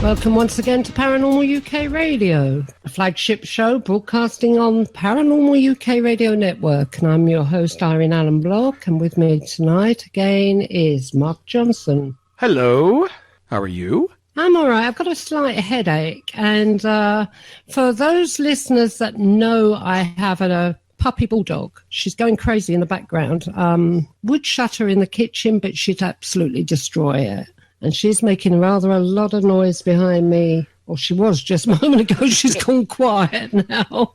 Welcome once again to Paranormal UK Radio, a flagship show broadcasting on Paranormal UK Radio Network. And I'm your host, Irene and Mark, and with me tonight again is Mark Johnson. Hello. How are you? I'm all right. I've got a slight headache. And for those listeners that know I have a puppy bulldog, she's going crazy in the background. Would shut her in the kitchen, but she'd absolutely destroy it. And she's making rather a lot of noise behind me. Or she was just a moment ago. She's gone quiet now.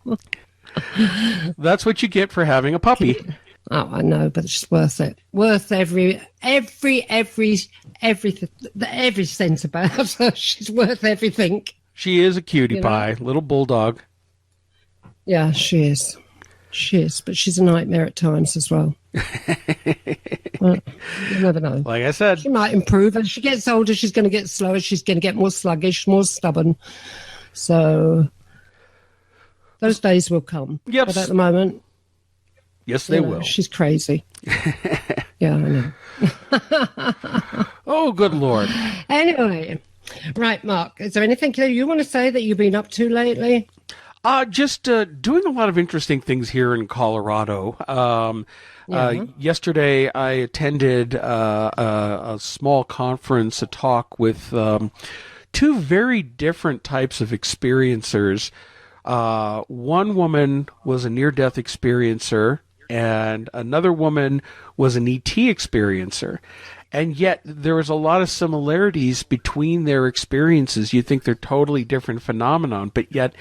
That's what you get for having a puppy. Oh, I know, but it's worth it. Worth every cent about her. She's worth everything. She is a cutie pie, little bulldog. Yeah, she is. She is, but she's a nightmare at times as well. Well, you never know. Like I said, she might improve. As she gets older, she's going to get slower. She's going to get more sluggish, more stubborn. So those days will come. Yep. But at the moment, yes, they will. She's crazy. Yeah, I know. Oh, good Lord. Anyway, right, Mark, is there anything you want to say that you've been up to lately? Just doing a lot of interesting things here in Colorado. Yesterday, I attended a small conference, a talk with two very different types of experiencers. One woman was a near-death experiencer, and another woman was an ET experiencer. And yet, there was a lot of similarities between their experiences. You think they're totally different phenomenon, but yet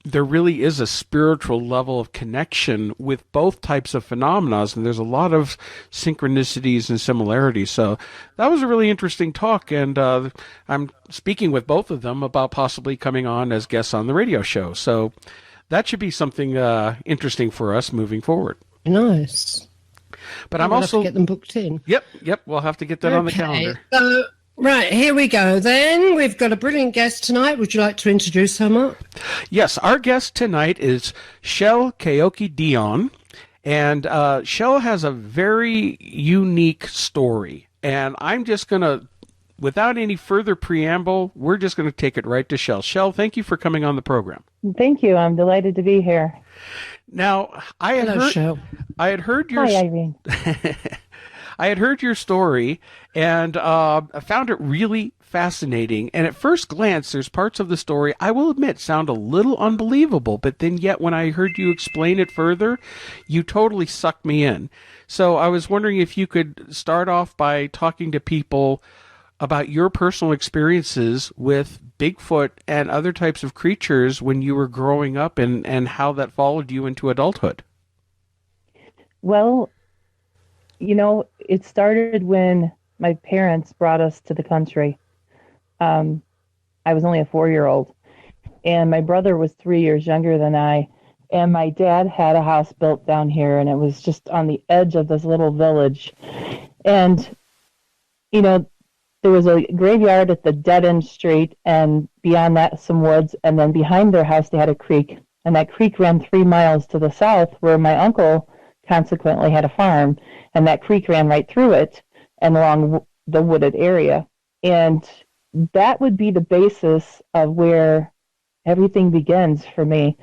there really is a spiritual level of connection with both types of phenomena, and there's a lot of synchronicities and similarities. So that was a really interesting talk, and I'm speaking with both of them about possibly coming on as guests on the radio show. So that should be something interesting for us moving forward. Nice. But I'm also have to get them booked in. Yep. We'll have to get that on the calendar. So, right, here we go then. We've got a brilliant guest tonight. Would you like to introduce her, Mark? Yes, our guest tonight is Shel Kaoke Dion. And Shel has a very unique story. And I'm just going to, without any further preamble, we're just going to take it right to Shel. Shel, thank you for coming on the program. Thank you. I'm delighted to be here. Now, I had heard your... Hi, Irene. I had heard your story, and I found it really fascinating. And at first glance, there's parts of the story, I will admit, sound a little unbelievable. But then yet, when I heard you explain it further, you totally sucked me in. So I was wondering if you could start off by talking to people about your personal experiences with Bigfoot and other types of creatures when you were growing up, and how that followed you into adulthood. Well, it started when my parents brought us to the country. I was only a 4-year-old, and my brother was 3 years younger than I, and my dad had a house built down here, and it was just on the edge of this little village. And, there was a graveyard at the dead-end street, and beyond that, some woods, and then behind their house, they had a creek, and that creek ran 3 miles to the south, where my uncle consequently had a farm, and that creek ran right through it and along the wooded area. And that would be the basis of where everything begins for me,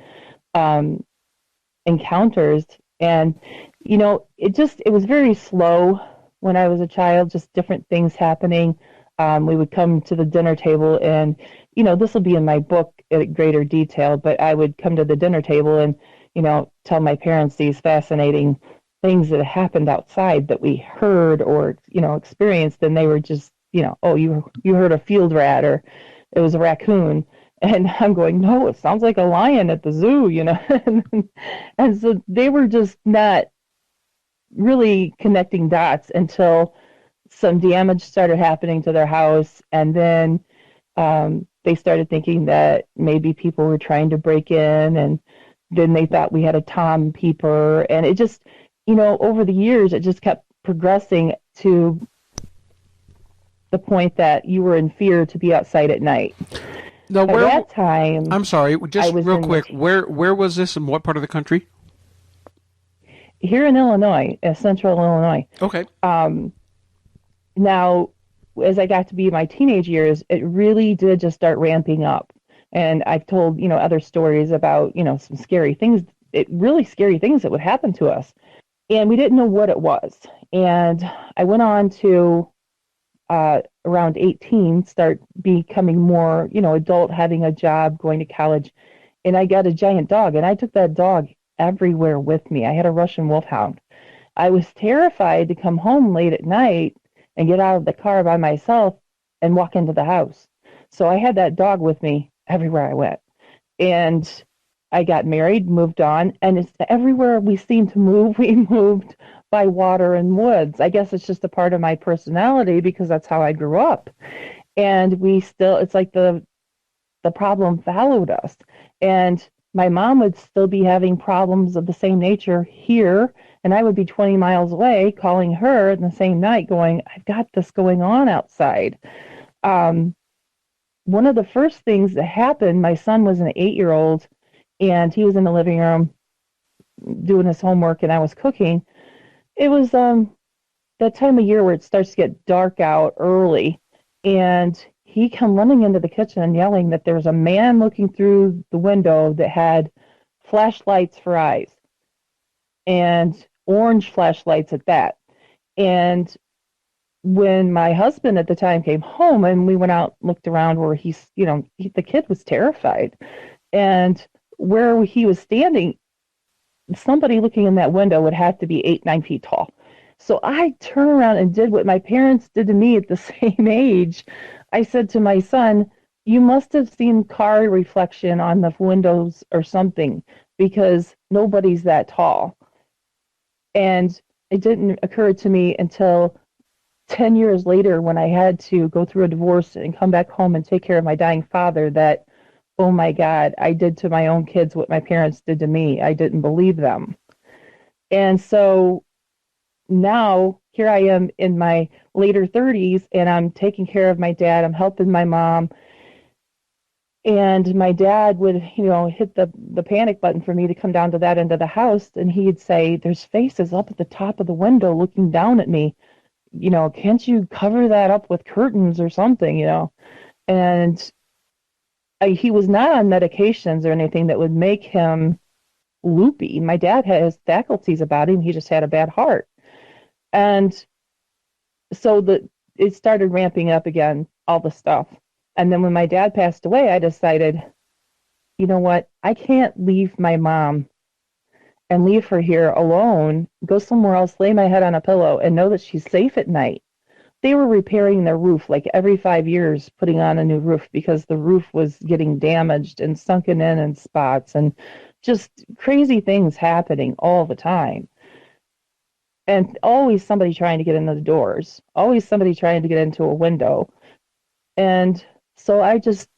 encounters. And, it was very slow when I was a child, just different things happening. We would come to the dinner table, and, this will be in my book in greater detail, but I would come to the dinner table and, tell my parents these fascinating things that happened outside that we heard or, experienced. And they were just, oh, you heard a field rat, or it was a raccoon. And I'm going, no, it sounds like a lion at the zoo, and so they were just not really connecting dots until some damage started happening to their house. And then they started thinking that maybe people were trying to break in, and then they thought we had a Tom peeper. And it just, over the years, it just kept progressing to the point that you were in fear to be outside at night. Now, At that time, I'm sorry, just real quick, where was this, and what part of the country? Here in Illinois, central Illinois. Okay. Now, as I got to be my teenage years, it really did just start ramping up. And I've told, other stories about, some scary things, really scary things that would happen to us. And we didn't know what it was. And I went on to around 18, start becoming more, adult, having a job, going to college. And I got a giant dog, and I took that dog everywhere with me. I had a Russian wolfhound. I was terrified to come home late at night and get out of the car by myself and walk into the house. So I had that dog with me everywhere I went. And I got married, moved on, and it's everywhere we seemed to move, we moved by water and woods. I guess it's just a part of my personality because that's how I grew up. And it's like the problem followed us. And my mom would still be having problems of the same nature here, and I would be 20 miles away calling her in the same night going, I've got this going on outside. One of the first things that happened, my son was an 8-year-old, and he was in the living room doing his homework, and I was cooking. It was that time of year where it starts to get dark out early, and he come running into the kitchen and yelling that there was a man looking through the window that had flashlights for eyes, and orange flashlights at that. And when my husband at the time came home and we went out, looked around where the kid was terrified. And where he was standing, somebody looking in that window would have to be 8, 9 feet tall. So I turned around and did what my parents did to me at the same age. I said to my son, you must have seen car reflection on the windows or something, because nobody's that tall. And it didn't occur to me until 10 years later, when I had to go through a divorce and come back home and take care of my dying father, that, oh my God, I did to my own kids what my parents did to me. I didn't believe them. And so now here I am in my later 30s, and I'm taking care of my dad. I'm helping my mom. And my dad would, hit the panic button for me to come down to that end of the house. And he'd say, there's faces up at the top of the window looking down at me. Can't you cover that up with curtains or something, And he was not on medications or anything that would make him loopy. My dad has faculties about him. He just had a bad heart. And so it started ramping up again, all the stuff. And then when my dad passed away, I decided, you know what? I can't leave my mom and leave her here alone, go somewhere else, lay my head on a pillow, and know that she's safe at night. They were repairing their roof like every 5 years, putting on a new roof because the roof was getting damaged and sunken in spots, and just crazy things happening all the time. And always somebody trying to get into the doors, always somebody trying to get into a window. And so I just,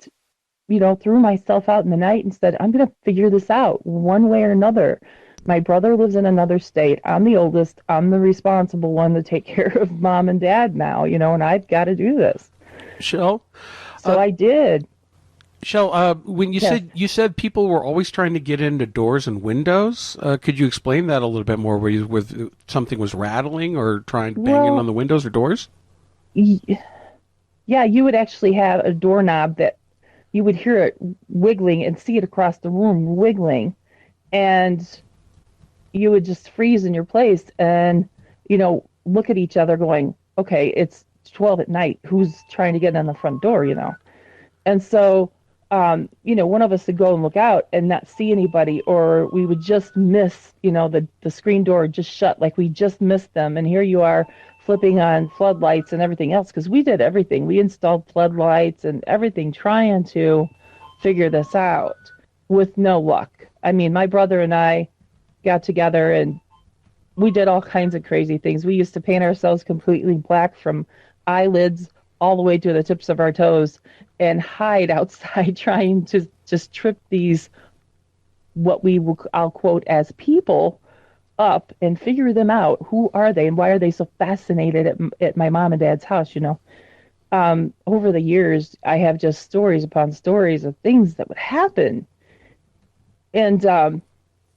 threw myself out in the night and said, I'm going to figure this out one way or another. My brother lives in another state. I'm the oldest. I'm the responsible one to take care of mom and dad now, and I've got to do this. Shel? So I did. Shel, when you said people were always trying to get into doors and windows, could you explain that a little bit more? Where something was rattling or trying to bang in on the windows or doors? Yeah, you would actually have a doorknob that you would hear it wiggling and see it across the room wiggling, and you would just freeze in your place and, look at each other going, okay, it's 12 at night. Who's trying to get in the front door, And so, one of us would go and look out and not see anybody, or we would just miss, the screen door just shut, like we just missed them. And here you are flipping on floodlights and everything else, because we did everything. We installed floodlights and everything, trying to figure this out with no luck. I mean, my brother and I got together and we did all kinds of crazy things. We used to paint ourselves completely black from eyelids all the way to the tips of our toes and hide outside trying to just trip these, I'll quote as people, up and figure them out. Who are they and why are they so fascinated at my mom and dad's house, Over the years, I have just stories upon stories of things that would happen. And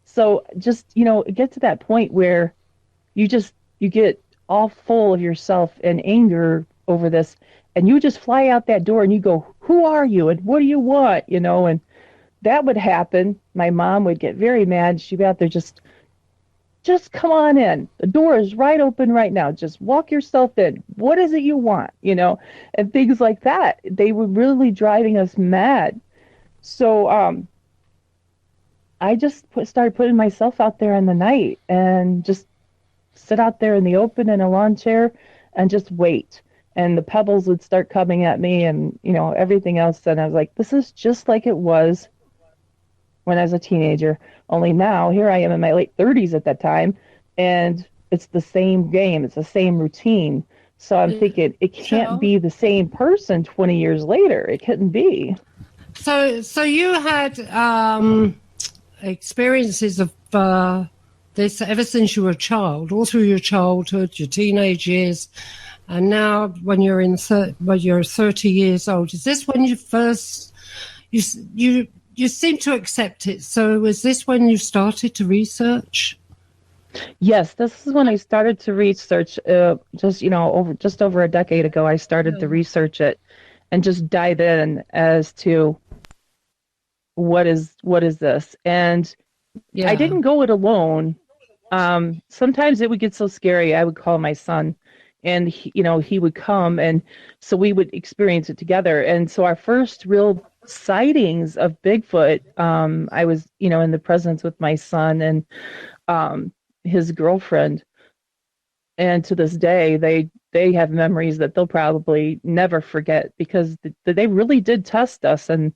so just, get to that point where you get all full of yourself and anger over this, and you just fly out that door and you go, who are you and what do you want? And that would happen. My mom would get very mad. She'd be out there, just come on in. The door is right open right now. Just walk yourself in. What is it you want? And things like that. They were really driving us mad. So I just started putting myself out there in the night and just sit out there in the open in a lawn chair and just wait. And the pebbles would start coming at me and, everything else. And I was like, this is just like it was when I was a teenager. Only now, here I am in my late 30s at that time, and it's the same game. It's the same routine. So I'm thinking it can't be the same person 20 years later. It couldn't be. So you had experiences of this ever since you were a child, all through your childhood, your teenage years, and now when you're you're 30 years old. Is this when you first you seem to accept it? So was this when you started to research? Yes, this is when I started to research. Just over a decade ago, I started to research it and just dive in as to what is this. And I didn't go it alone. Sometimes it would get so scary. I would call my son, and he would come, and so we would experience it together. And so our first real sightings of Bigfoot, I was in the presence with my son and his girlfriend, and to this day they have memories that they'll probably never forget, because they really did test us and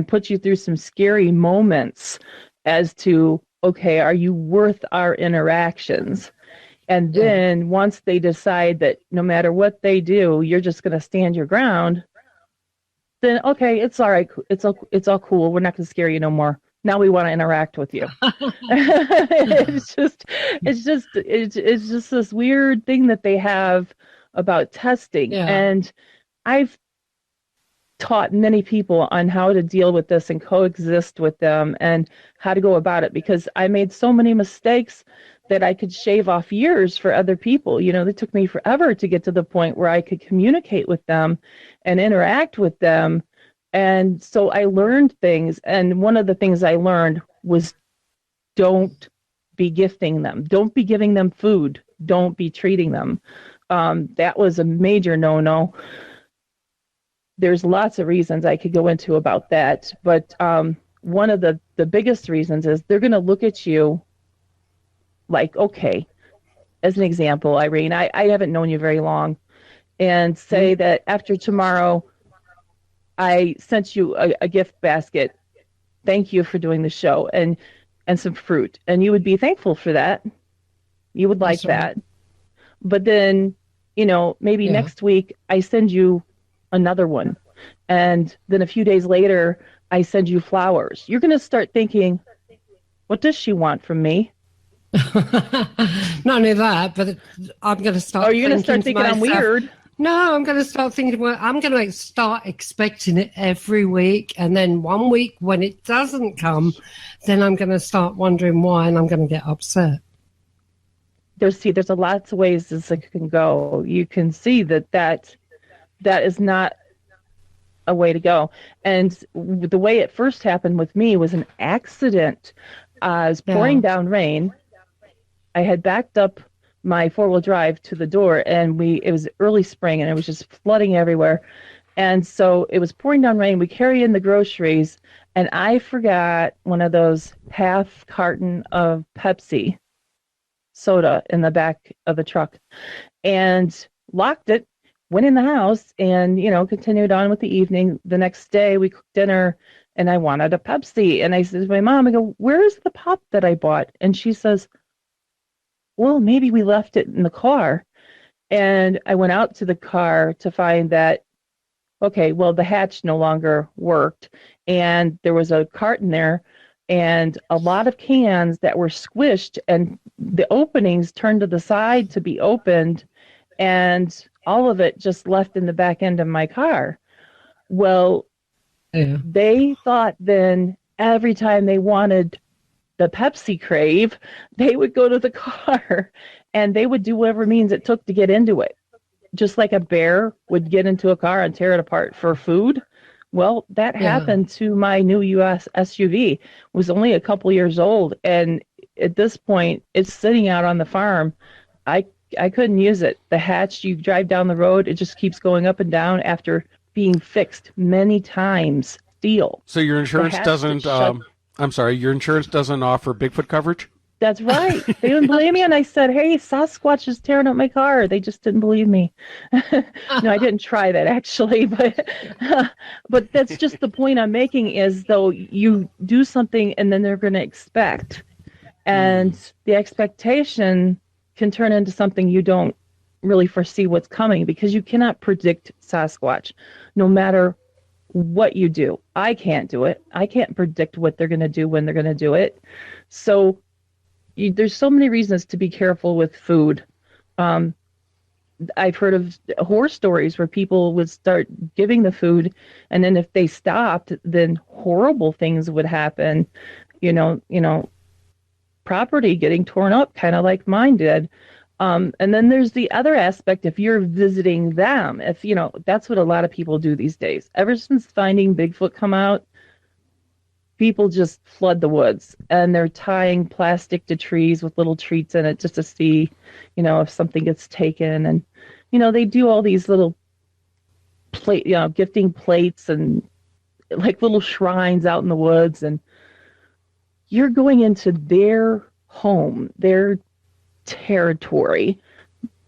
put you through some scary moments as to, okay, are you worth our interactions? And then once they decide that no matter what they do, you're just going to stand your ground, then okay, it's all right. It's all cool. We're not going to scare you no more. Now we want to interact with you. It's just this weird thing that they have about testing. Yeah. And I've taught many people on how to deal with this and coexist with them and how to go about it, because I made so many mistakes that I could shave off years for other people. It took me forever to get to the point where I could communicate with them and interact with them. And so I learned things. And one of the things I learned was, don't be gifting them. Don't be giving them food. Don't be treating them. That was a major no-no. There's lots of reasons I could go into about that. But one of the biggest reasons is they're going to look at you like, okay, as an example, Irene, I haven't known you very long, and say that after tomorrow, I sent you a gift basket. Thank you for doing the show, and some fruit. And you would be thankful for that. You would like that. But then, maybe next week I send you another one. And then a few days later, I send you flowers. You're going to start thinking, what does she want from me? Not only that, but I'm going to start. Are you going to start thinking I'm weird? No, I'm going to start thinking, well, I'm going to start expecting it every week. And then one week when it doesn't come, then I'm going to start wondering why, and I'm going to get upset. There's a lots of ways this can go. You can see that is not a way to go. And the way it first happened with me was an accident. I was pouring down rain. I had backed up my four-wheel drive to the door, and it was early spring, and it was just flooding everywhere. And so it was pouring down rain. We carry in the groceries, and I forgot one of those half carton of Pepsi soda in the back of the truck, and locked it, went in the house, and, continued on with the evening. The next day we cooked dinner, and I wanted a Pepsi. And I said to my mom, I go, where's the pop that I bought? And she says, well, maybe we left it in the car. And I went out to the car to find that, okay, well, the hatch no longer worked, and there was a carton there and a lot of cans that were squished, and the openings turned to the side to be opened, and all of it just left in the back end of my car. Well, they thought then every time they wanted the Pepsi crave, they would go to the car and they would do whatever means it took to get into it. just like a bear would get into a car and tear it apart for food. Well, that happened to my new US SUV. It was only a couple years old, and at this point, it's sitting out on the farm. I couldn't use it. The hatch, you drive down the road, it just keeps going up and down after being fixed many times. Steel. So your insurance doesn't. I'm sorry, your insurance doesn't offer Bigfoot coverage? That's right. They didn't believe me, and I said, "Hey, Sasquatch is tearing up my car." They just didn't believe me. No, I didn't try that actually, but that's just the point I'm making. Is though you do something and then they're going to expect, and the expectation can turn into something you don't really foresee what's coming, because you cannot predict Sasquatch, no matter what you do. I can't do it. I can't predict what they're going to do when they're going to do it. So there's so many reasons to be careful with food. I've heard of horror stories where people would start giving the food, and then if they stopped, then horrible things would happen. You know, property getting torn up, kind of like mine did. And then there's the other aspect. If you're visiting them, that's what a lot of people do these days. Ever since Finding Bigfoot come out, people just flood the woods, and they're tying plastic to trees with little treats in it just to see, if something gets taken. And, they do all these little gifting plates and like little shrines out in the woods. And you're going into their home, their territory.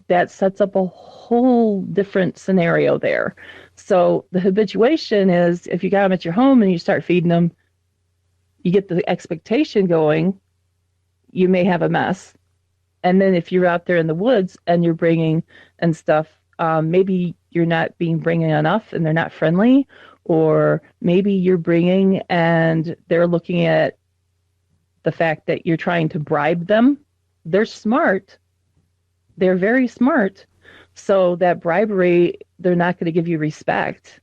That sets up a whole different scenario there. So the habituation is, if you got them at your home and you start feeding them, you get the expectation going, you may have a mess. And then if you're out there in the woods and you're bringing and stuff, maybe you're not bringing enough and they're not friendly, or maybe you're bringing and they're looking at the fact that you're trying to bribe them. They're smart. They're very smart. So that bribery, they're not going to give you respect,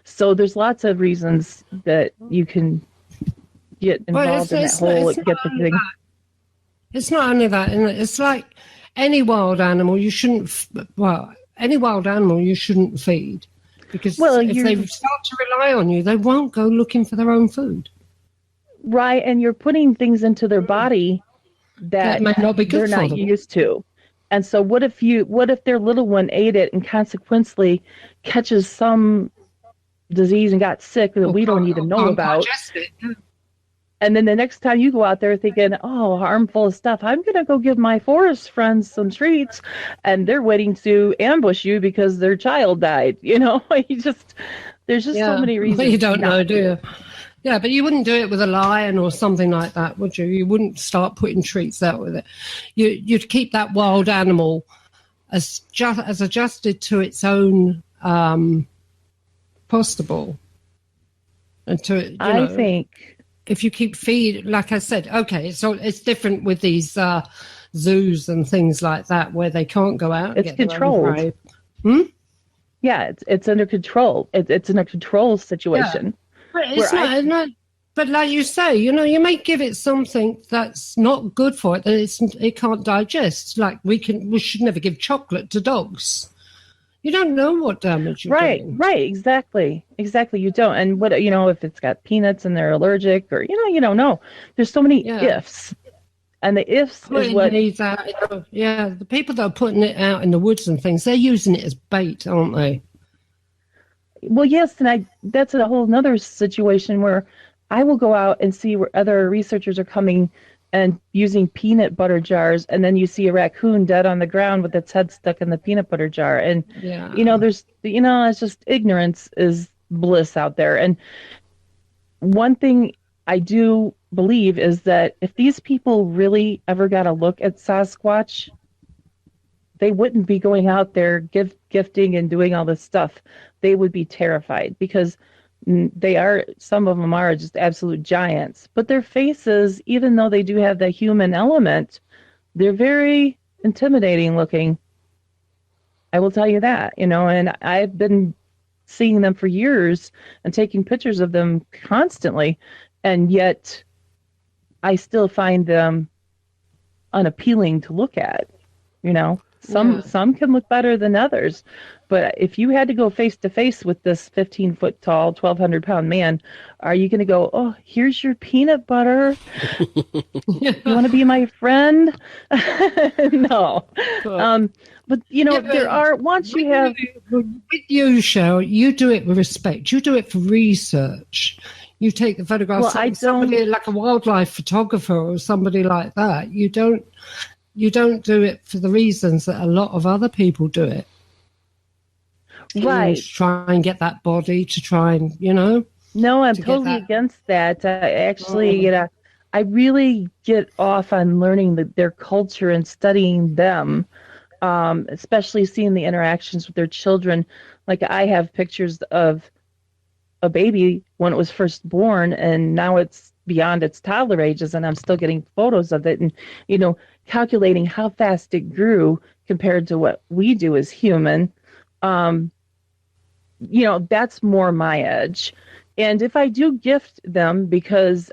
So there's lots of reasons that you can get involved in that whole get the thing. It's not only that, and it's like any wild animal you shouldn't feed, because if they start to rely on you, they won't go looking for their own food. Right, and you're putting things into their body that might not be good they're for not them. used to. And so what if their little one ate it and consequently catches some disease and got sick that we don't even know about? And then the next time you go out there thinking, oh, harmful stuff, I'm going to go give my forest friends some treats, and they're waiting to ambush you because their child died. There's just so many reasons. You don't know, do you? Yeah, but you wouldn't do it with a lion or something like that, would you? You wouldn't start putting treats out with it. You'd keep that wild animal as adjusted to its own possible. And to I think if you keep feed, like I said, okay, so it's different with these zoos and things like that where they can't go out. It's controlled. Yeah, it's under control. It's in a control situation. Yeah. But it's not, but like you say, you may give it something that's not good for it, that it can't digest. Like we should never give chocolate to dogs. You don't know what damage you're doing. Right, exactly. You don't. And what, if it's got peanuts and they're allergic, or, you don't know. There's so many ifs. And the ifs is what... the people that are putting it out in the woods and things, they're using it as bait, aren't they? Well, yes, and that's a whole other situation where I will go out and see where other researchers are coming and using peanut butter jars, and then you see a raccoon dead on the ground with its head stuck in the peanut butter jar. And, it's just ignorance is bliss out there. And one thing I do believe is that if these people really ever got a look at Sasquatch, they wouldn't be going out there gifting and doing all this stuff. They would be terrified, because some of them are just absolute giants, but their faces, even though they do have the human element, they're very intimidating looking. I will tell you that, and I've been seeing them for years and taking pictures of them constantly, and yet I still find them unappealing to look at, Some can look better than others. But if you had to go face to face with this 15-foot tall, 1,200-pound man, are you going to go, oh, here's your peanut butter? You want to be my friend? No. But, there are, once you have... With you, Shel, you do it with respect. You do it for research. You take the photographs of somebody like a wildlife photographer or somebody like that. You don't do it for the reasons that a lot of other people do it. Right. To try and get that body, to try and, No, I'm totally against that. I really get off on learning their culture and studying them, especially seeing the interactions with their children. Like I have pictures of a baby when it was first born, and now it's beyond its toddler ages, and I'm still getting photos of it, and calculating how fast it grew compared to what we do as human. That's more my edge. And if I do gift them because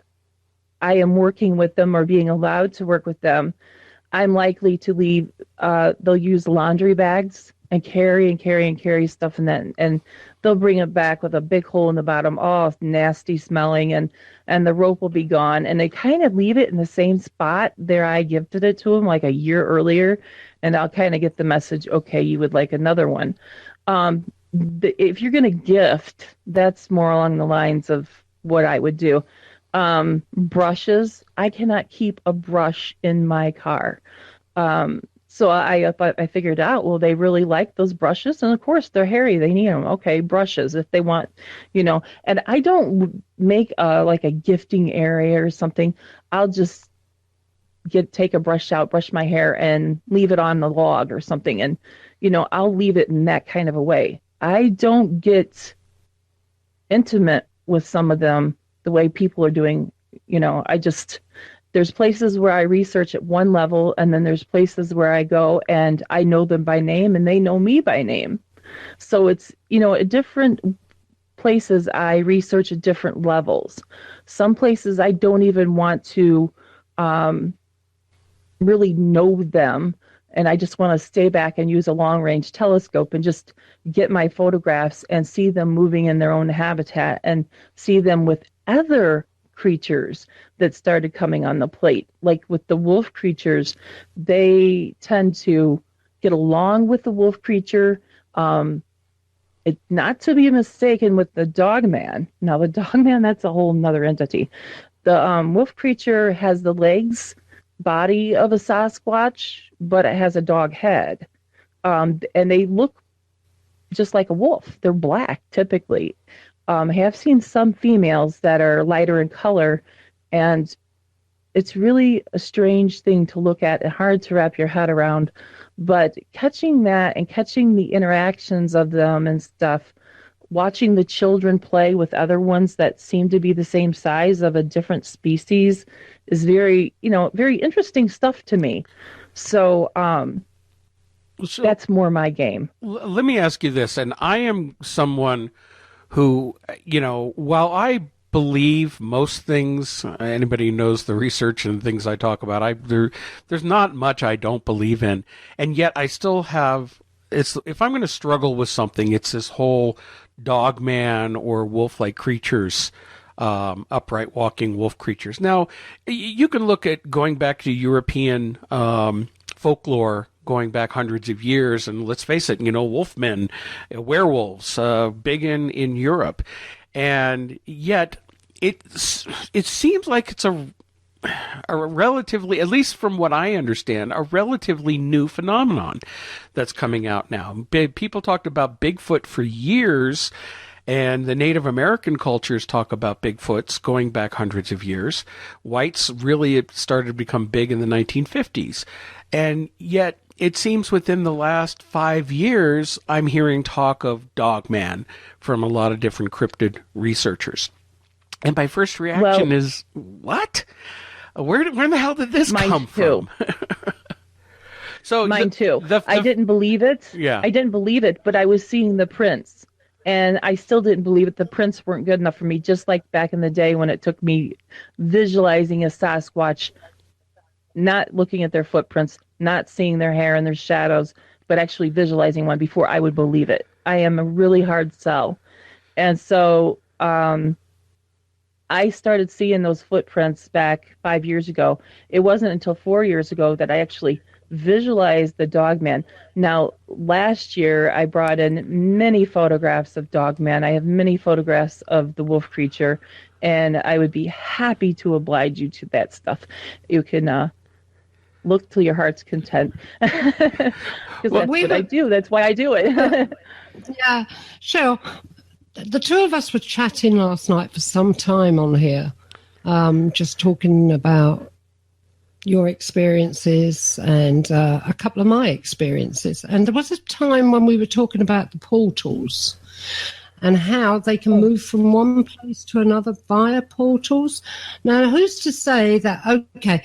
I am working with them or being allowed to work with them, I'm likely to leave, they'll use laundry bags and carry stuff in that, and they'll bring it back with a big hole in the bottom, all nasty smelling, and the rope will be gone, and they kind of leave it in the same spot there I gifted it to them like a year earlier, and I'll kind of get the message, okay, you would like another one. If you're going to gift, that's more along the lines of what I would do. Brushes, I cannot keep a brush in my car. So I figured out, well, they really like those brushes, and of course they're hairy, they need them. Okay, brushes if they want, and I don't make like a gifting area or something. I'll just take a brush out, brush my hair, and leave it on the log or something, and I'll leave it in that kind of a way. I don't get intimate with some of them the way people are doing. There's places where I research at one level, and then there's places where I go and I know them by name and they know me by name. So it's, at different places I research at different levels. Some places I don't even want to really know them, and I just want to stay back and use a long-range telescope and just get my photographs and see them moving in their own habitat and see them with other creatures that started coming on the plate. Like with the wolf creatures, they tend to get along with the wolf creature. It's not to be mistaken with the dogman. Now, the dogman, that's a whole nother entity. The wolf creature has the legs, body of a Sasquatch, but it has a dog head. And they look just like a wolf. They're black, typically. I have seen some females that are lighter in color, and it's really a strange thing to look at and hard to wrap your head around. But catching that and catching the interactions of them and stuff, watching the children play with other ones that seem to be the same size of a different species is very, very interesting stuff to me. So, that's more my game. Let me ask you this, and I am someone who, while I believe most things, anybody who knows the research and things I talk about, there's not much I don't believe in, and yet I still have, if I'm going to struggle with something, it's this whole dogman or wolf-like creatures, upright walking wolf creatures. Now, you can look at going back to European folklore, going back hundreds of years, and let's face it, wolfmen, werewolves, big in Europe, and yet it seems like it's a relatively, at least from what I understand, a relatively new phenomenon that's coming out now. People talked about Bigfoot for years, and the Native American cultures talk about Bigfoots going back hundreds of years. Whites really started to become big in the 1950s, and yet it seems within the last 5 years, I'm hearing talk of Dogman from a lot of different cryptid researchers. And my first reaction is, what? Where in the hell did this come from? So mine too. I didn't believe it. Yeah. I didn't believe it, but I was seeing the prints. And I still didn't believe it. The prints weren't good enough for me, just like back in the day when it took me visualizing a Sasquatch not looking at their footprints, not seeing their hair and their shadows, but actually visualizing one before I would believe it. I am a really hard sell. And so I started seeing those footprints back 5 years ago. It wasn't until 4 years ago that I actually visualized the Dogman. Now, last year, I brought in many photographs of Dogman. I have many photographs of the wolf creature, and I would be happy to oblige you to that stuff. You can look till your heart's content. Because that's what I do. That's why I do it. Yeah. Shel, the two of us were chatting last night for some time on here, just talking about your experiences and a couple of my experiences. And there was a time when we were talking about the portals and how they can move from one place to another via portals. Now, who's to say that, okay,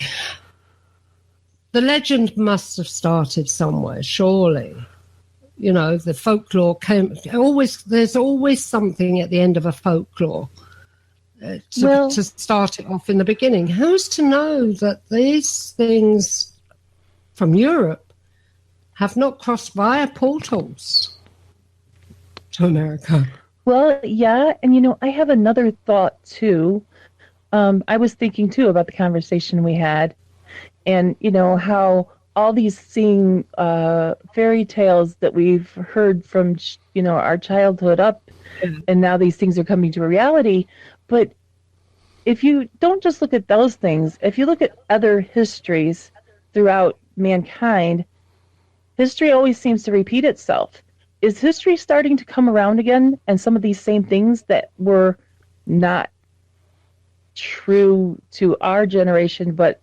the legend must have started somewhere, surely. You know, the folklore there's always something at the end of a folklore to start it off in the beginning. Who's to know that these things from Europe have not crossed via portals to America? Well, yeah. And, I have another thought, too. I was thinking, too, about the conversation we had and, how all these fairy tales that we've heard from, our childhood up, and now these things are coming to a reality. But if you don't just look at those things, if you look at other histories throughout mankind, history always seems to repeat itself. Is history starting to come around again? And some of these same things that were not true to our generation, but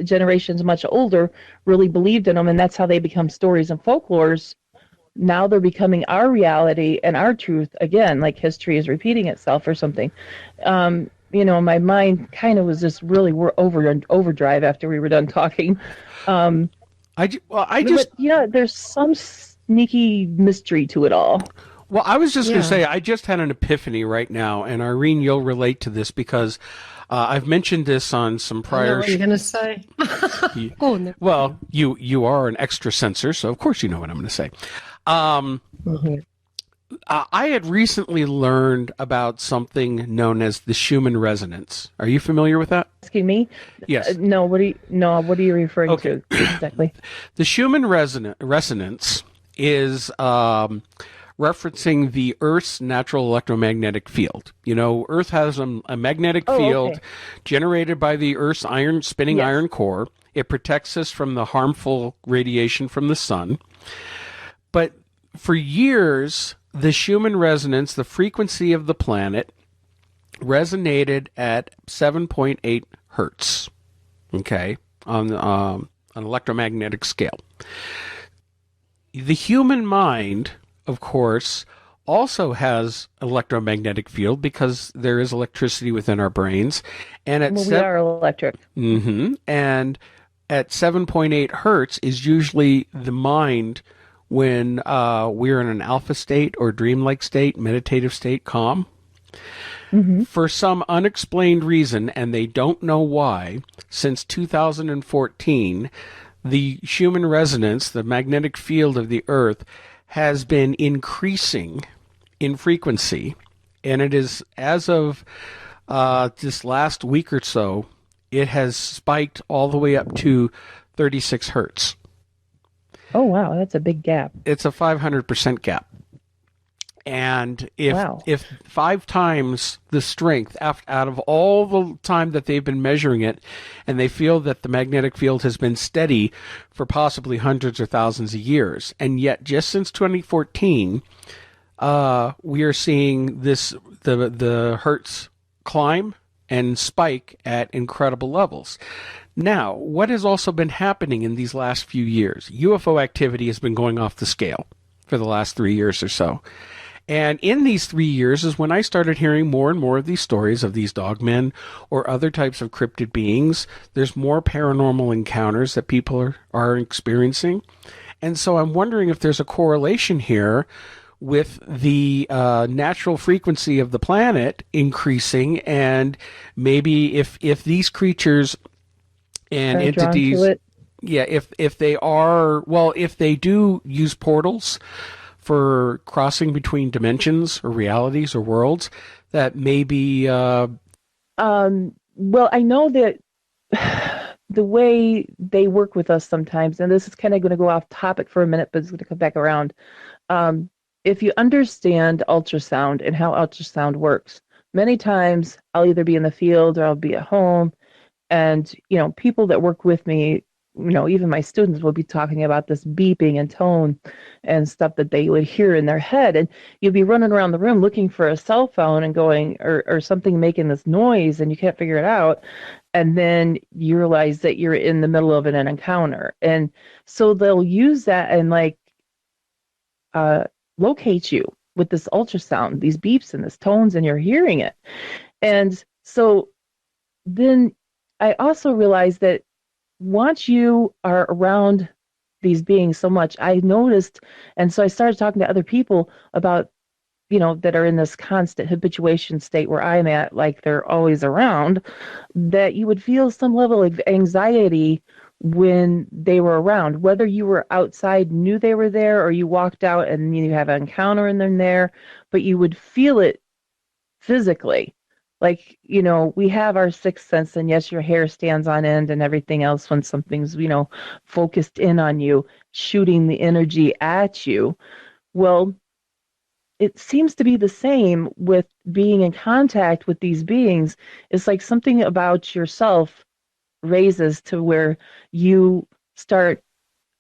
generations much older really believed in them, and that's how they become stories and folklores. Now they're becoming our reality and our truth again, like history is repeating itself or something. My mind kind of was just really overdrive after we were done talking. There's some sneaky mystery to it all. Well, I was just going to say, I just had an epiphany right now, and Irene, you'll relate to this because I've mentioned this on some prior. I know what you're going to say. Well, you are an extrasensor, so of course you know what I'm going to say. I had recently learned about something known as the Schumann Resonance. Are you familiar with that? Asking me? Yes. No. What are you referring to exactly? The Schumann Resonance is referencing the Earth's natural electromagnetic field. Earth has a magnetic field generated by the Earth's spinning iron core. It protects us from the harmful radiation from the sun. But for years, the Schumann resonance, the frequency of the planet, resonated at 7.8 hertz, on an electromagnetic scale. The human mind, of course, also has electromagnetic field because there is electricity within our brains. And we are electric. And at 7.8 hertz is usually the mind when we're in an alpha state or dreamlike state, meditative state, calm. For some unexplained reason, and they don't know why, since 2014, the Schumann resonance, the magnetic field of the Earth, has been increasing in frequency. And it is, as of this last week or so, it has spiked all the way up to 36 hertz. Oh, wow. That's a big gap. It's a 500% gap. And if 5 times the strength out of all the time that they've been measuring it, and they feel that the magnetic field has been steady for possibly hundreds or thousands of years, and yet just since 2014, we are seeing the hertz climb and spike at incredible levels. Now, what has also been happening in these last few years? UFO activity has been going off the scale for the last 3 years or so. And in these 3 years is when I started hearing more and more of these stories of these dogmen or other types of cryptid beings. There's more paranormal encounters that people are experiencing. And so I'm wondering if there's a correlation here with the natural frequency of the planet increasing, and maybe if these creatures and are drawn to entities. it. Yeah, if they are, well, if they do use portals for crossing between dimensions or realities or worlds, that may be. Well, I know that the way they work with us sometimes, and this is kind of going to go off topic for a minute, but it's going to come back around. Um, if you understand ultrasound and how ultrasound works, many times I'll either be in the field or I'll be at home, and people that work with me, even my students will be talking about this beeping and tone and stuff that they would hear in their head, and you'll be running around the room looking for a cell phone and going or something making this noise, and you can't figure it out, and then you realize that you're in the middle of an encounter. And so they'll use that and locate you with this ultrasound, these beeps and this tones, and you're hearing it. And so then I also realized that once you are around these beings so much, I noticed, and so I started talking to other people about, that are in this constant habituation state where I'm at, like they're always around, that you would feel some level of anxiety when they were around, whether you were outside, knew they were there, or you walked out and you have an encounter and they're there, but you would feel it physically. Like, we have our sixth sense, and yes, your hair stands on end and everything else when something's, focused in on you, shooting the energy at you. Well, it seems to be the same with being in contact with these beings. It's like something about yourself raises to where you start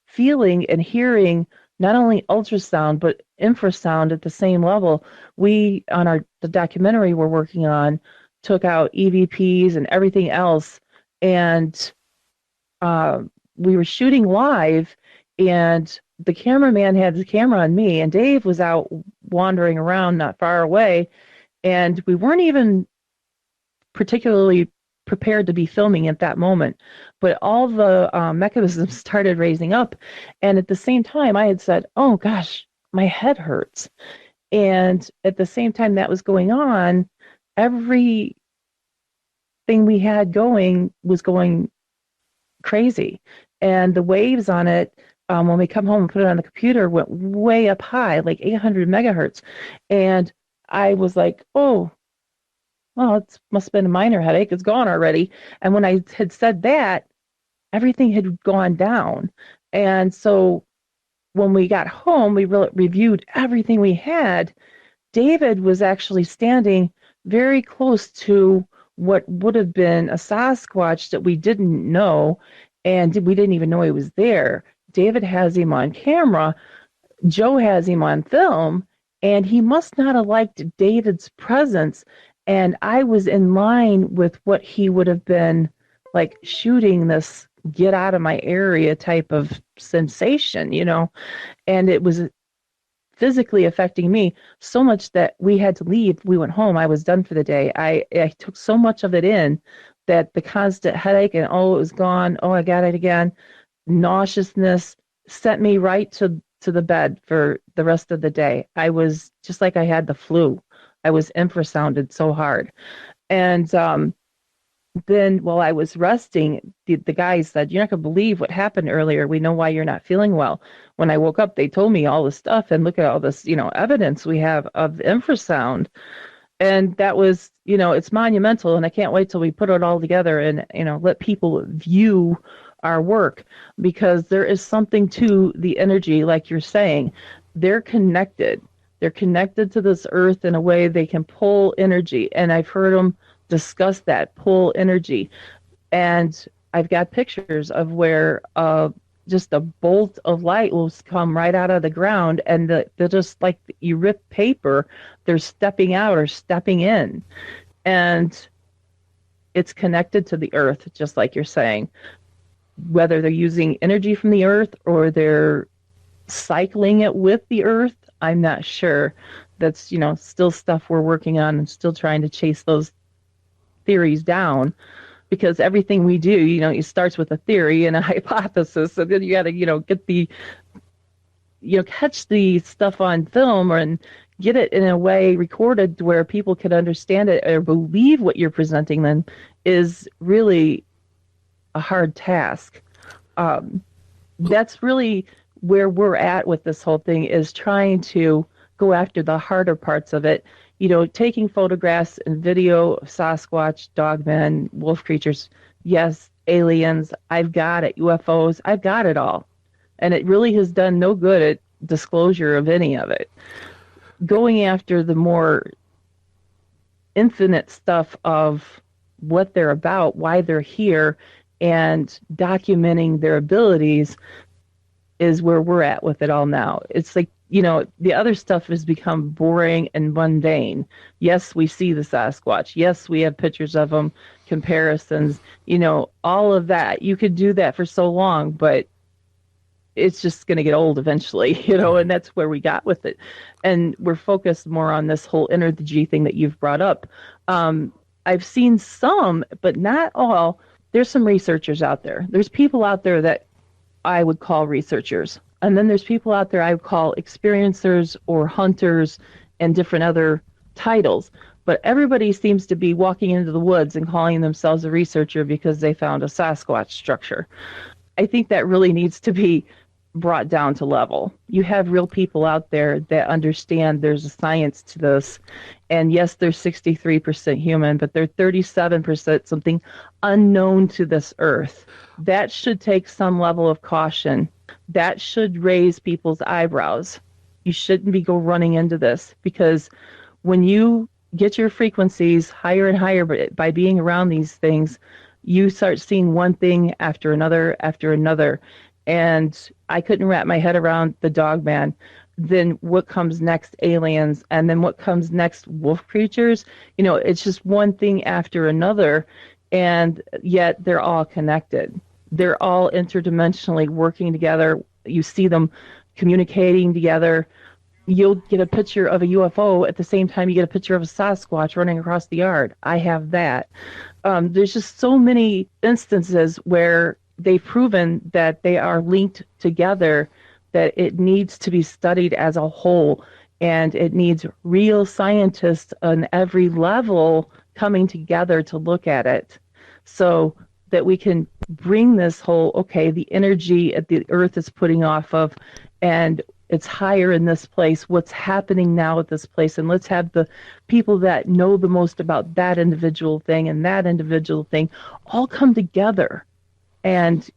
feeling and hearing not only ultrasound but infrasound at the same level. We on the documentary we're working on took out EVPs and everything else, and we were shooting live, and the cameraman had the camera on me, and Dave was out wandering around not far away, and we weren't even particularly prepared to be filming at that moment, but all the mechanisms started raising up, and at the same time I had said, oh gosh, my head hurts, and at the same time that was going on, everything we had going was going crazy, and the waves on it, when we come home and put it on the computer, went way up high, like 800 megahertz, and I was like, oh, well, it must have been a minor headache. It's gone already. And when I had said that, everything had gone down. And so when we got home, we reviewed everything we had. David was actually standing very close to what would have been a Sasquatch that we didn't know, and we didn't even know he was there. David has him on camera. Joe has him on film, and he must not have liked David's presence. And I was in line with what he would have been like, shooting this get out of my area type of sensation, and it was physically affecting me so much that we had to leave. We went home. I was done for the day. I took so much of it in that the constant headache and, oh, it was gone. Oh, I got it again. Nauseousness sent me right to the bed for the rest of the day. I was just like I had the flu. I was infrasounded so hard. And then while I was resting, the guys said, you're not going to believe what happened earlier. We know why you're not feeling well. When I woke up, they told me all this stuff, and look at all this, evidence we have of infrasound. And that was, it's monumental, and I can't wait till we put it all together and, let people view our work, because there is something to the energy, like you're saying. They're connected. They're connected to this earth in a way they can pull energy. And I've heard them discuss that, pull energy. And I've got pictures of where just a bolt of light will come right out of the ground, and they're just like you rip paper, they're stepping out or stepping in. And it's connected to the earth, just like you're saying. Whether they're using energy from the earth or they're cycling it with the earth, I'm not sure. That's, still stuff we're working on and still trying to chase those theories down, because everything we do, it starts with a theory and a hypothesis, and then you got to, get the, catch the stuff on film and get it in a way recorded where people can understand it or believe what you're presenting them is really a hard task. That's really where we're at with this whole thing, is trying to go after the harder parts of it. Taking photographs and video of Sasquatch, dogmen, wolf creatures, yes, aliens, I've got it, UFOs, I've got it all. And it really has done no good at disclosure of any of it. Going after the more infinite stuff of what they're about, why they're here, and documenting their abilities is where we're at with it all now. It's like, the other stuff has become boring and mundane. Yes, we see the Sasquatch. Yes, we have pictures of them, comparisons, all of that. You could do that for so long, but it's just going to get old eventually, and that's where we got with it. And we're focused more on this whole energy thing that you've brought up. I've seen some, but not all. There's some researchers out there. There's people out there that I would call researchers. And then there's people out there I would call experiencers or hunters and different other titles. But everybody seems to be walking into the woods and calling themselves a researcher because they found a Sasquatch structure. I think that really needs to be brought down to level. You have real people out there that understand there's a science to this. And yes, they're 63% human, but they're 37% something unknown to this earth. That should take some level of caution. That should raise people's eyebrows. You shouldn't be running into this, because when you get your frequencies higher and higher by being around these things, you start seeing one thing after another after another. And I couldn't wrap my head around the dogman. Then what comes next? Aliens. And then what comes next? Wolf creatures. It's just one thing after another. And yet they're all connected. They're all interdimensionally working together. You see them communicating together. You'll get a picture of a UFO at the same time you get a picture of a Sasquatch running across the yard. I have that. There's just so many instances where they've proven that they are linked together, that it needs to be studied as a whole, and it needs real scientists on every level coming together to look at it, so that we can bring this whole, the energy that the earth is putting off of, and it's higher in this place, what's happening now at this place, and let's have the people that know the most about that individual thing and that individual thing all come together and,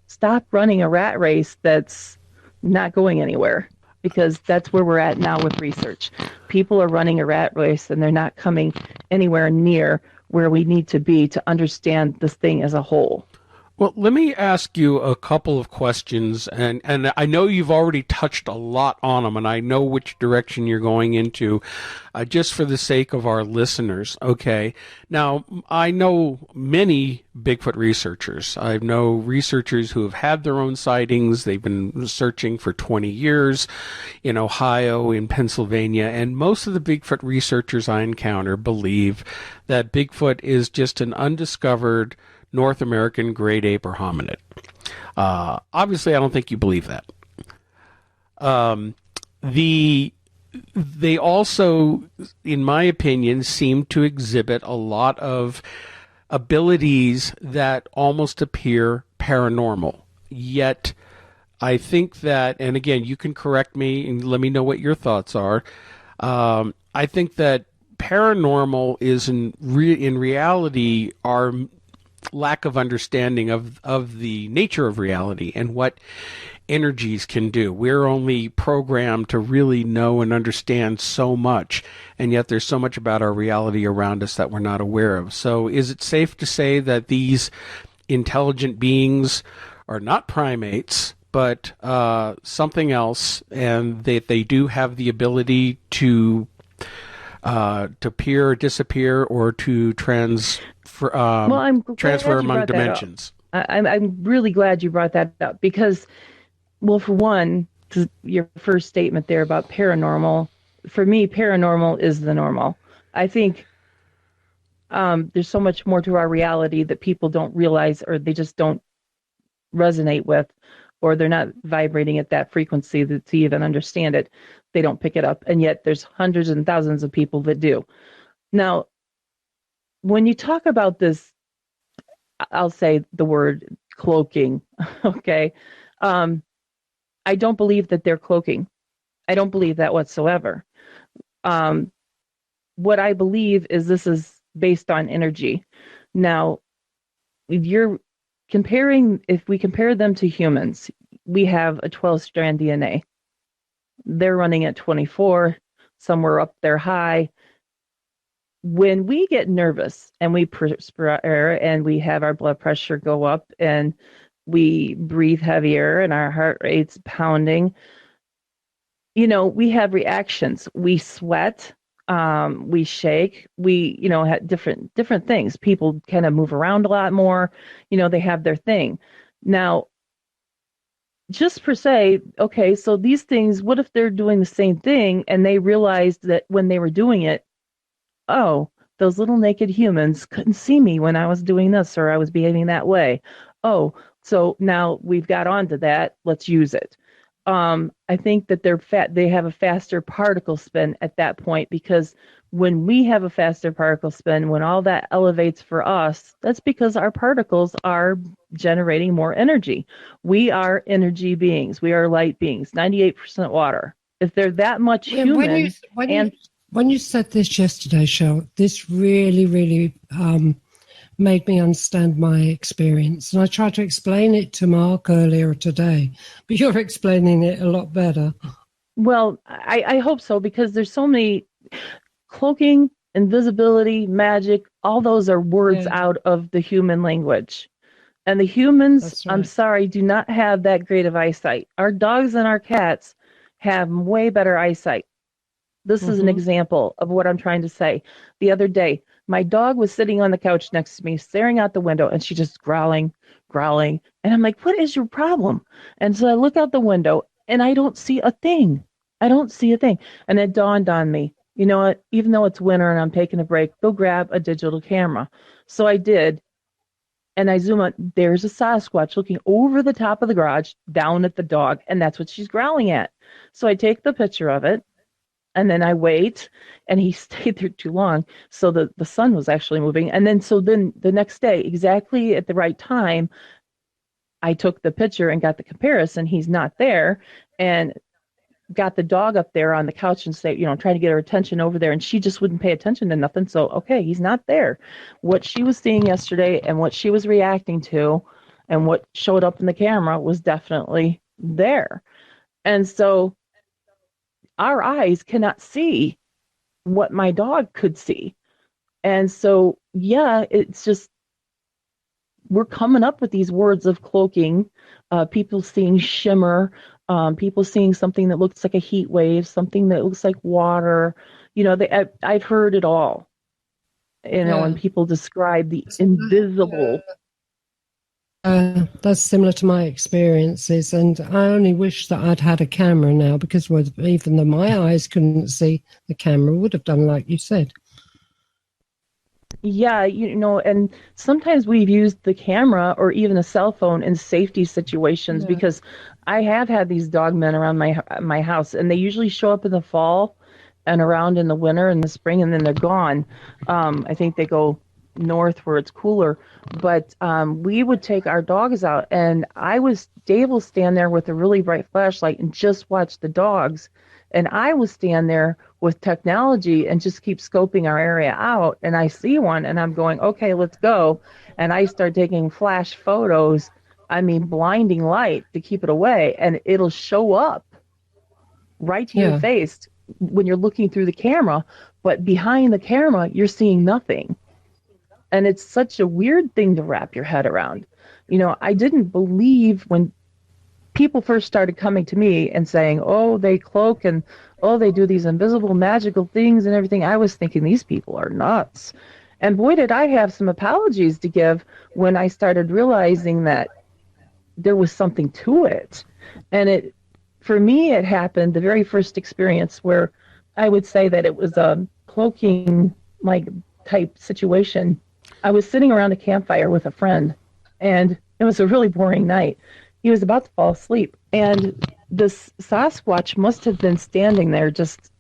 stop running a rat race that's not going anywhere, because that's where we're at now with research. People are running a rat race and they're not coming anywhere near where we need to be to understand this thing as a whole. Well, let me ask you a couple of questions, and I know you've already touched a lot on them, and I know which direction you're going into, just for the sake of our listeners, okay? Now, I know many Bigfoot researchers. I know researchers who have had their own sightings. They've been searching for 20 years in Ohio, in Pennsylvania, and most of the Bigfoot researchers I encounter believe that Bigfoot is just an undiscovered North American great ape or hominid. Obviously, I don't think you believe that. They also, in my opinion, seem to exhibit a lot of abilities that almost appear paranormal. Yet, I think that, and again, you can correct me and let me know what your thoughts are. I think that paranormal is in reality our lack of understanding of the nature of reality and what energies can do. We're only programmed to really know and understand so much, and yet there's so much about our reality around us that we're not aware of. So is it safe to say that these intelligent beings are not primates, but something else, and that they do have the ability to appear or disappear, or to transfer among dimensions? I'm really glad you brought that up, because, well, for one, your first statement there about paranormal, for me, paranormal is the normal. I think there's so much more to our reality that people don't realize, or they just don't resonate with, or they're not vibrating at that frequency to even understand it. They don't pick it up. And yet there's hundreds and thousands of people that do. Now, when you talk about this, I'll say the word cloaking. Okay. I don't believe that they're cloaking. I don't believe that whatsoever. What I believe is this is based on energy. Now, if we compare them to humans, we have a 12-strand DNA. They're running at 24, somewhere up there high. When we get nervous and we perspire and we have our blood pressure go up and we breathe heavier and our heart rate's pounding, we have reactions. We sweat, we shake, we, have different things. People kind of move around a lot more, they have their thing. Now, just per se, okay, so these things, what if they're doing the same thing and they realized that when they were doing it, oh, those little naked humans couldn't see me when I was doing this or I was behaving that way. Oh, so now we've got onto that. Let's use it. I think that they have a faster particle spin at that point, because when we have a faster particle spin, when all that elevates for us, that's because our particles are generating more energy. We are energy beings. We are light beings, 98% water. If they're that much human, when you said this yesterday, Shel, this really, really made me understand my experience. And I tried to explain it to Mark earlier today, but you're explaining it a lot better. Well, I hope so, because there's so many cloaking, invisibility, magic, all those are words out of the human language. And the humans, right, I'm sorry, do not have that great of eyesight. Our dogs and our cats have way better eyesight. This is an example of what I'm trying to say. The other day, my dog was sitting on the couch next to me, staring out the window, and she just growling. And I'm like, what is your problem? And so I look out the window, and I don't see a thing. And it dawned on me, you know what? Even though it's winter and I'm taking a break, go grab a digital camera. So I did. And I zoom out. There's a Sasquatch looking over the top of the garage down at the dog, and that's what she's growling at. So I take the picture of it. And then I wait, and he stayed there too long. So the sun was actually moving. And then the next day, exactly at the right time, I took the picture and got the comparison. He's not there, and got the dog up there on the couch and say, trying to get her attention over there. And she just wouldn't pay attention to nothing. So, okay, he's not there. What she was seeing yesterday and what she was reacting to and what showed up in the camera was definitely there. And so our eyes cannot see what my dog could see. And so, yeah, it's just, we're coming up with these words of cloaking, people seeing shimmer, people seeing something that looks like a heat wave, something that looks like water. I've heard it all, when people describe the invisible. That's similar to my experiences, and I only wish that I'd had a camera now, because even though my eyes couldn't see, the camera would have done like you said. Yeah, and sometimes we've used the camera or even a cell phone in safety situations, because I have had these dogmen around my house, and they usually show up in the fall and around in the winter and the spring, and then they're gone. I think they go north where it's cooler, but we would take our dogs out, and Dave will stand there with a really bright flashlight and just watch the dogs, and I will stand there with technology and just keep scoping our area out, and I see one and I'm going, okay, let's go, and I start taking flash photos, blinding light to keep it away, and it'll show up right to your face when you're looking through the camera, but behind the camera you're seeing nothing. And it's such a weird thing to wrap your head around. I didn't believe when people first started coming to me and saying, oh, they cloak and, oh, they do these invisible magical things and everything. I was thinking, these people are nuts. And boy, did I have some apologies to give when I started realizing that there was something to it. And for me, it happened, the very first experience where I would say that it was a cloaking type situation. I was sitting around a campfire with a friend, and it was a really boring night. He was about to fall asleep, and this Sasquatch must have been standing there just,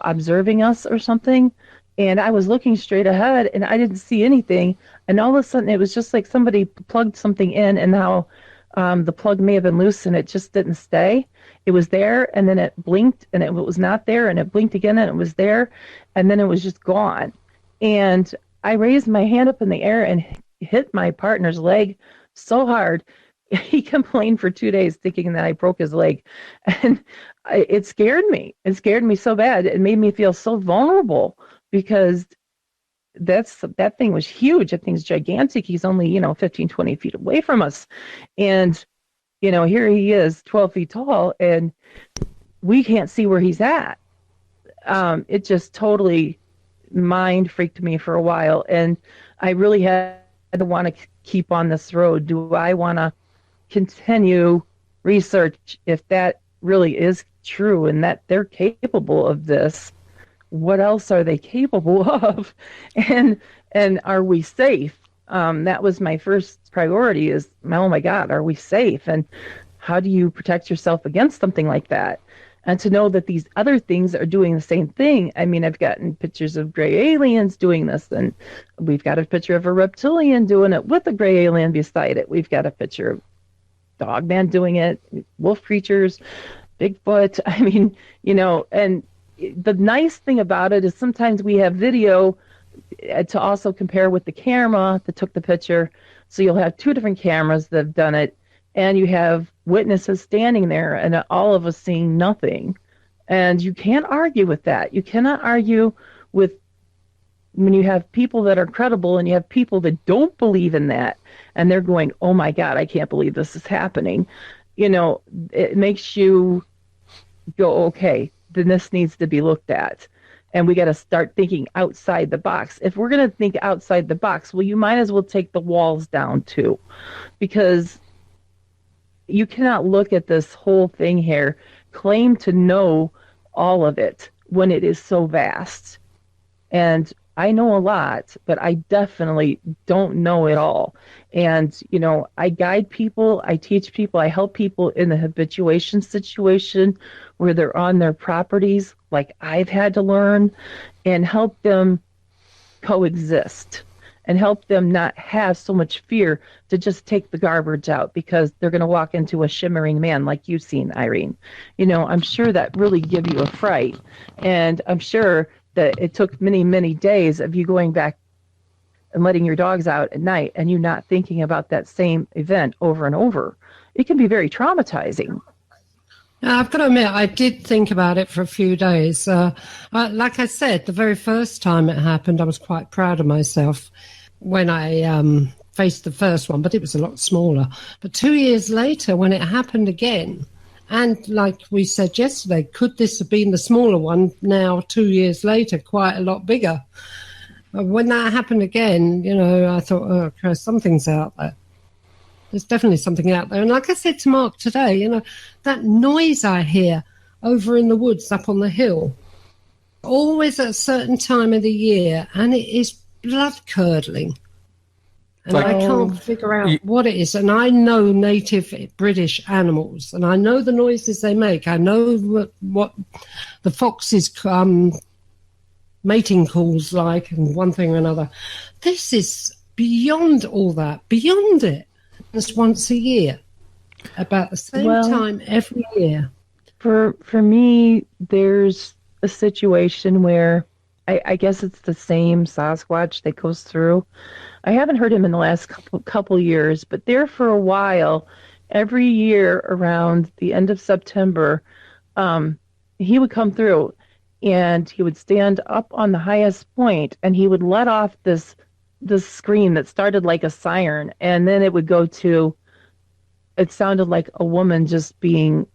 observing us or something. And I was looking straight ahead and I didn't see anything. And all of a sudden it was just like somebody plugged something in, and how the plug may have been loose and it just didn't stay. It was there and then it blinked and it was not there, and it blinked again and it was there, and then it was just gone. And I raised my hand up in the air and hit my partner's leg so hard. He complained for 2 days thinking that I broke his leg. And it scared me. It scared me so bad. It made me feel so vulnerable, because that thing was huge. That thing's gigantic. He's only, 15, 20 feet away from us. And, here he is 12 feet tall, and we can't see where he's at. It just totally mind freaked me for a while. And I really had to want to keep on this road. Do I want to continue research if that really is true and that they're capable of this? What else are they capable of? And are we safe? That was my first priority, is, oh my God, are we safe? And how do you protect yourself against something like that? And to know that these other things are doing the same thing. I mean, I've gotten pictures of gray aliens doing this, and we've got a picture of a reptilian doing it with a gray alien beside it. We've got a picture of Dogman doing it, wolf creatures, Bigfoot. I mean, and the nice thing about it is sometimes we have video to also compare with the camera that took the picture. So you'll have two different cameras that have done it, and you have witnesses standing there and all of us seeing nothing. And you can't argue with that. You cannot argue with when you have people that are credible and you have people that don't believe in that, and they're going, oh my God, I can't believe this is happening. It makes you go, okay, then this needs to be looked at. And we got to start thinking outside the box. If we're going to think outside the box, well, you might as well take the walls down too, because you cannot look at this whole thing here, claim to know all of it when it is so vast. And I know a lot, but I definitely don't know it all. And, I guide people, I teach people, I help people in the habituation situation where they're on their properties, like I've had to learn, and help them coexist and help them not have so much fear to just take the garbage out because they're going to walk into a shimmering man like you've seen, Irene. I'm sure that really give you a fright. And I'm sure that it took many, many days of you going back and letting your dogs out at night and you not thinking about that same event over and over. It can be very traumatizing. I've got to admit, I did think about it for a few days. Like I said, the very first time it happened, I was quite proud of myself when I faced the first one, but it was a lot smaller. But 2 years later, when it happened again, and like we said yesterday, could this have been the smaller one now, 2 years later, quite a lot bigger? When that happened again, I thought, oh, Christ, something's out there. There's definitely something out there. And like I said to Mark today, that noise I hear over in the woods up on the hill, always at a certain time of the year, and it is blood-curdling. And I can't figure out what it is. And I know native British animals, and I know the noises they make. I know what the fox's mating calls like, and one thing or another. This is beyond all that, beyond it. Just once a year, about the same time every year. For me, there's a situation where I guess it's the same Sasquatch that goes through. I haven't heard him in the last couple years, but there for a while, every year around the end of September, he would come through and he would stand up on the highest point and he would let off this scream that started like a siren, and then it would go to, it sounded like a woman just being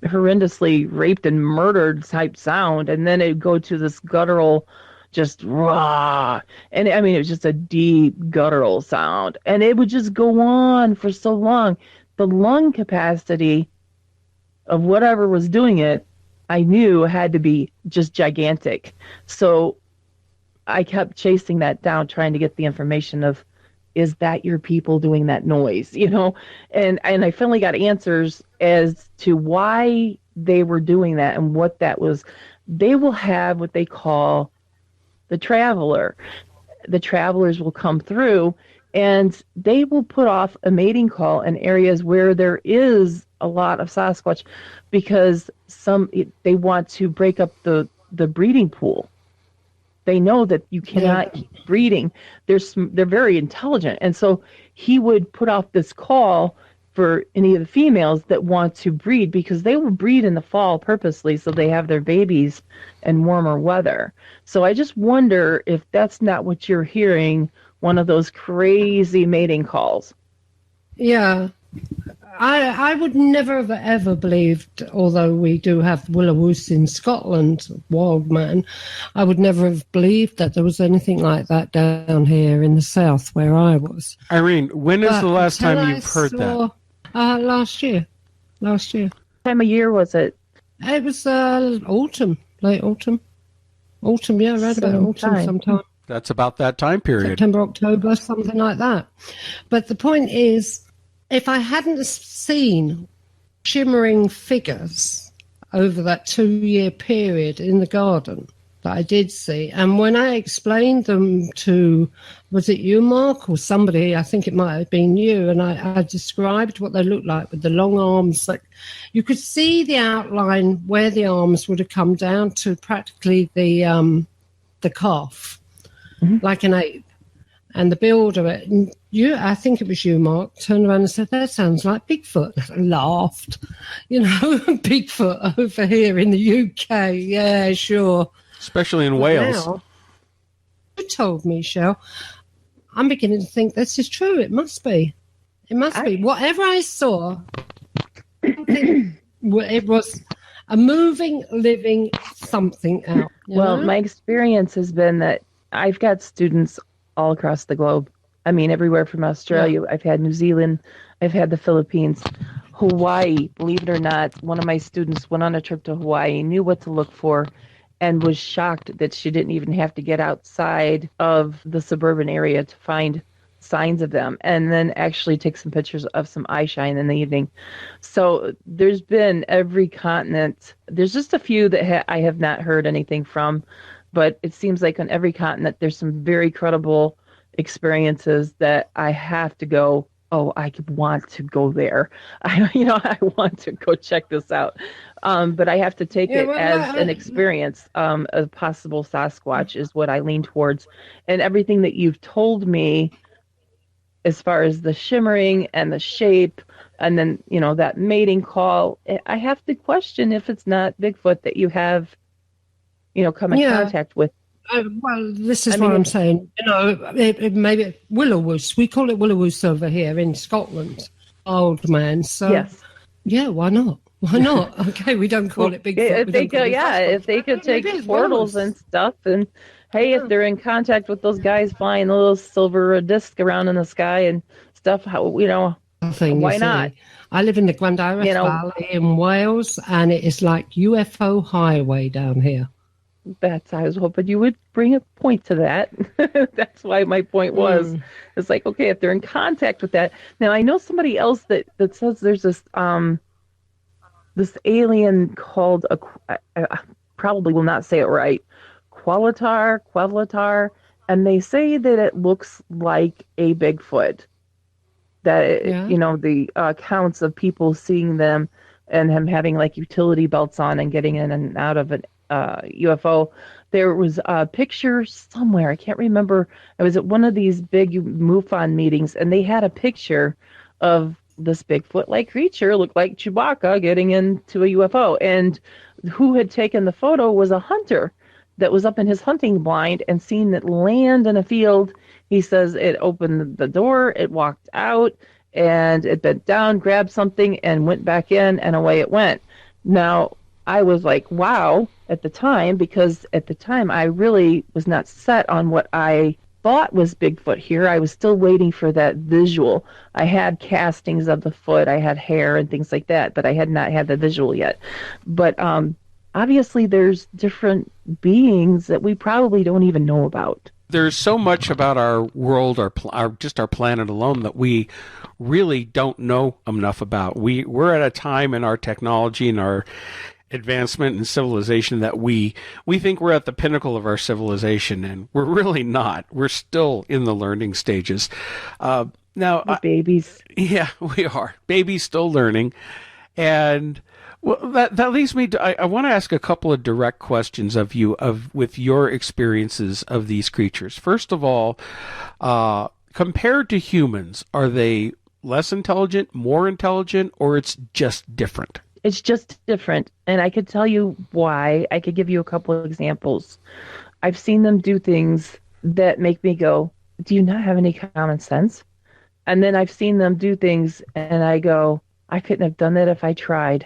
horrendously raped and murdered type sound, and then it'd go to this guttural, just rah, and I mean it was just a deep guttural sound, and it would just go on for so long. The lung capacity of whatever was doing it, I knew had to be just gigantic. So I kept chasing that down, trying to get the information of, is that your people doing that noise, And I finally got answers as to why they were doing that and what that was. They will have what they call the traveler. The travelers will come through, and they will put off a mating call in areas where there is a lot of Sasquatch, because they want to break up the breeding pool. They know that you cannot keep breeding. They're very intelligent, and so he would put off this call for any of the females that want to breed, because they will breed in the fall purposely so they have their babies in warmer weather. So I just wonder if that's not what you're hearing, one of those crazy mating calls. Yeah. I would never have ever believed, although we do have Will-o-Woos in Scotland, wild man, I would never have believed that there was anything like that down here in the south where I was. Irene, when is the last time you've heard that? Last year. What time of year was it? It was autumn, late autumn. Autumn, yeah, right about autumn sometime. That's about that time period. September, October, something like that. But the point is, if I hadn't seen shimmering figures over that 2-year period in the garden that I did see, and when I explained them to, was it you, Mark, or somebody, I think it might have been you, and I described what they looked like with the long arms, like you could see the outline where the arms would have come down to practically the calf, like an ape. And the build of it, and I think it was you, Mark, turned around and said, that sounds like Bigfoot. I laughed. Bigfoot over here in the UK. Yeah, sure. Especially in Wales. Now, you told me, Shel. I'm beginning to think this is true. It must be. It must be. Whatever I saw, it was a moving, living something out. Well, my experience has been that I've got students all across the globe. I mean, everywhere from Australia. Yeah. I've had New Zealand. I've had the Philippines. Hawaii, believe it or not, one of my students went on a trip to Hawaii, knew what to look for, and was shocked that she didn't even have to get outside of the suburban area to find signs of them, and then actually take some pictures of some eye shine in the evening. So there's been every continent. There's just a few that I have not heard anything from, but it seems like on every continent there's some very credible experiences that I have to go, oh, I want to go there. I want to go check this out. But I have to take it as an experience. A possible Sasquatch is what I lean towards. And everything that you've told me as far as the shimmering and the shape, and then, that mating call, I have to question if it's not Bigfoot that you have come in contact with. Well, this is what I'm saying. It maybe Will-o-Woos. We call it Will-o-Woos over here in Scotland. Old man. So yes. Yeah, why not? Why not? Okay, we don't call it Bigfoot. If they could take portals and stuff, and hey, if they're in contact with those guys flying a little silver disc around in the sky and stuff, why not? I live in the Glendireth Valley in Wales, and it is like UFO highway down here. I was hoping you would bring a point to that. That's why my point was, it's like, okay, if they're in contact with that. Now, I know somebody else that says there's this alien called, I probably will not say it right, Quetzalcoatl, and they say that it looks like a Bigfoot. That, the accounts of people seeing them and him having like utility belts on and getting in and out of an UFO. There was a picture somewhere, I can't remember. I was at one of these big MUFON meetings, and they had a picture of this Bigfoot-like creature, looked like Chewbacca, getting into a UFO. And who had taken the photo was a hunter that was up in his hunting blind and seen it land in a field. He says it opened the door, it walked out, and it bent down, grabbed something, and went back in, and away it went. Now, I was like, wow, at the time, because at the time I really was not set on what I thought was Bigfoot here. I was still waiting for that visual. I had castings of the foot, I had hair and things like that, but I had not had the visual yet. But obviously there's different beings that we probably don't even know about. There's so much about our world, our planet alone, that we really don't know enough about. We're at a time in our technology and our advancement in civilization that we think we're at the pinnacle of our civilization, and we're really not. We're still in the learning stages. Now, babies. Yeah, we are. Babies still learning. And well, that leads me to, I want to ask a couple of direct questions of you with your experiences of these creatures. First of all, compared to humans, are they less intelligent, more intelligent, or it's just different? It's just different. And I could tell you why. I could give you a couple of examples. I've seen them do things that make me go, do you not have any common sense? And then I've seen them do things and I go, I couldn't have done that if I tried.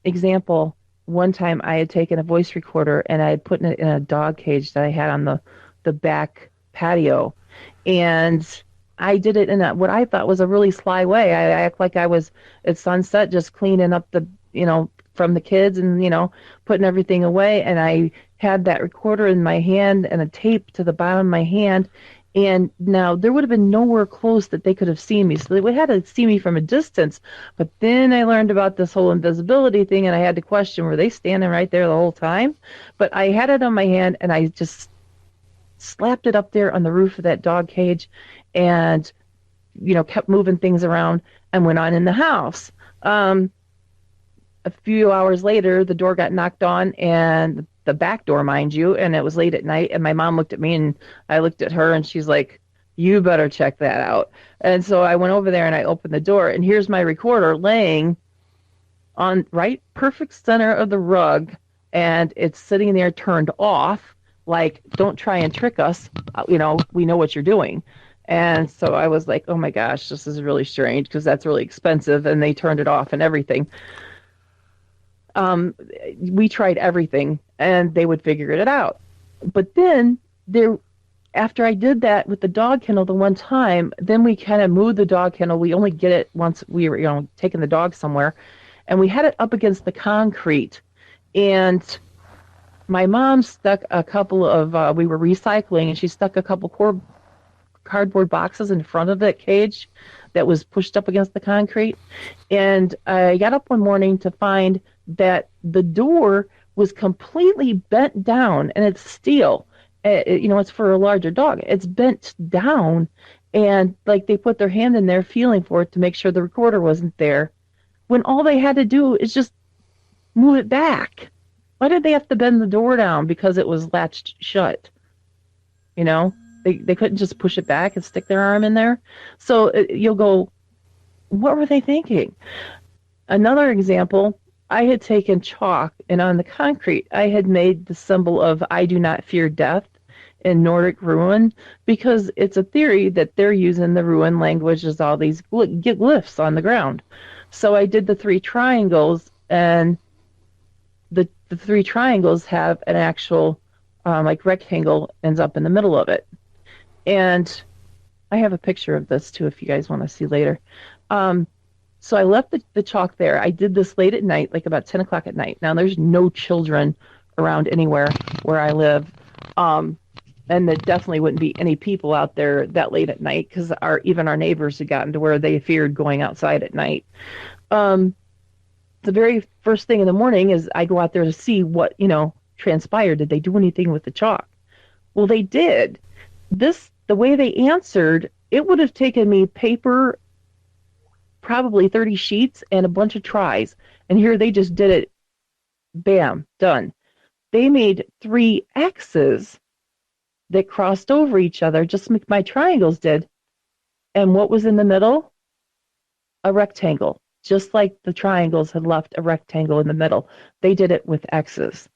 Example, one time I had taken a voice recorder and I had put it in a dog cage that I had on the back patio. And I did it in what I thought was a really sly way. I act like I was at sunset just cleaning up from the kids and, putting everything away. And I had that recorder in my hand and a tape to the bottom of my hand. And now there would have been nowhere close that they could have seen me. So they would have had to see me from a distance. But then I learned about this whole invisibility thing, and I had to question, were they standing right there the whole time? But I had it on my hand, and I just slapped it up there on the roof of that dog cage and, kept moving things around and went on in the house. A few hours later, the door got knocked on, and the back door, mind you, and it was late at night, and my mom looked at me and I looked at her and she's like, you better check that out. And so I went over there and I opened the door, and here's my recorder laying on perfect center of the rug, and it's sitting there turned off, like, don't try and trick us, we know what you're doing. And so I was like, oh my gosh, this is really strange, because that's really expensive, and they turned it off and everything. We tried everything, and they would figure it out. But then after I did that with the dog kennel the one time, then we kind of moved the dog kennel. We only get it once we were, taking the dog somewhere, and we had it up against the concrete. And my mom stuck a couple of, we were recycling, and she stuck a couple cardboard boxes in front of that cage that was pushed up against the concrete. And I got up one morning to find that the door was completely bent down, and it's steel. It's for a larger dog. It's bent down, and like they put their hand in there feeling for it to make sure the recorder wasn't there, when all they had to do is just move it back. Why did they have to bend the door down because it was latched shut? They couldn't just push it back and stick their arm in there. So you'll go, what were they thinking? Another example, I had taken chalk, and on the concrete, I had made the symbol of I do not fear death in Nordic ruin, because it's a theory that they're using the ruin language as all these glyphs on the ground. So I did the 3 triangles, and the 3 triangles have an actual rectangle ends up in the middle of it. And I have a picture of this too if you guys want to see later. So I left the chalk there. I did this late at night, like about 10 o'clock at night. Now, there's no children around anywhere where I live. And there definitely wouldn't be any people out there that late at night, because even our neighbors had gotten to where they feared going outside at night. The very first thing in the morning is I go out there to see what, transpired. Did they do anything with the chalk? Well, they did. The way they answered, it would have taken me paper, probably 30 sheets, and a bunch of tries. And here they just did it. Bam, done. They made 3 X's that crossed over each other, just like my triangles did. And what was in the middle? A rectangle. Just like the triangles had left a rectangle in the middle. They did it with X's.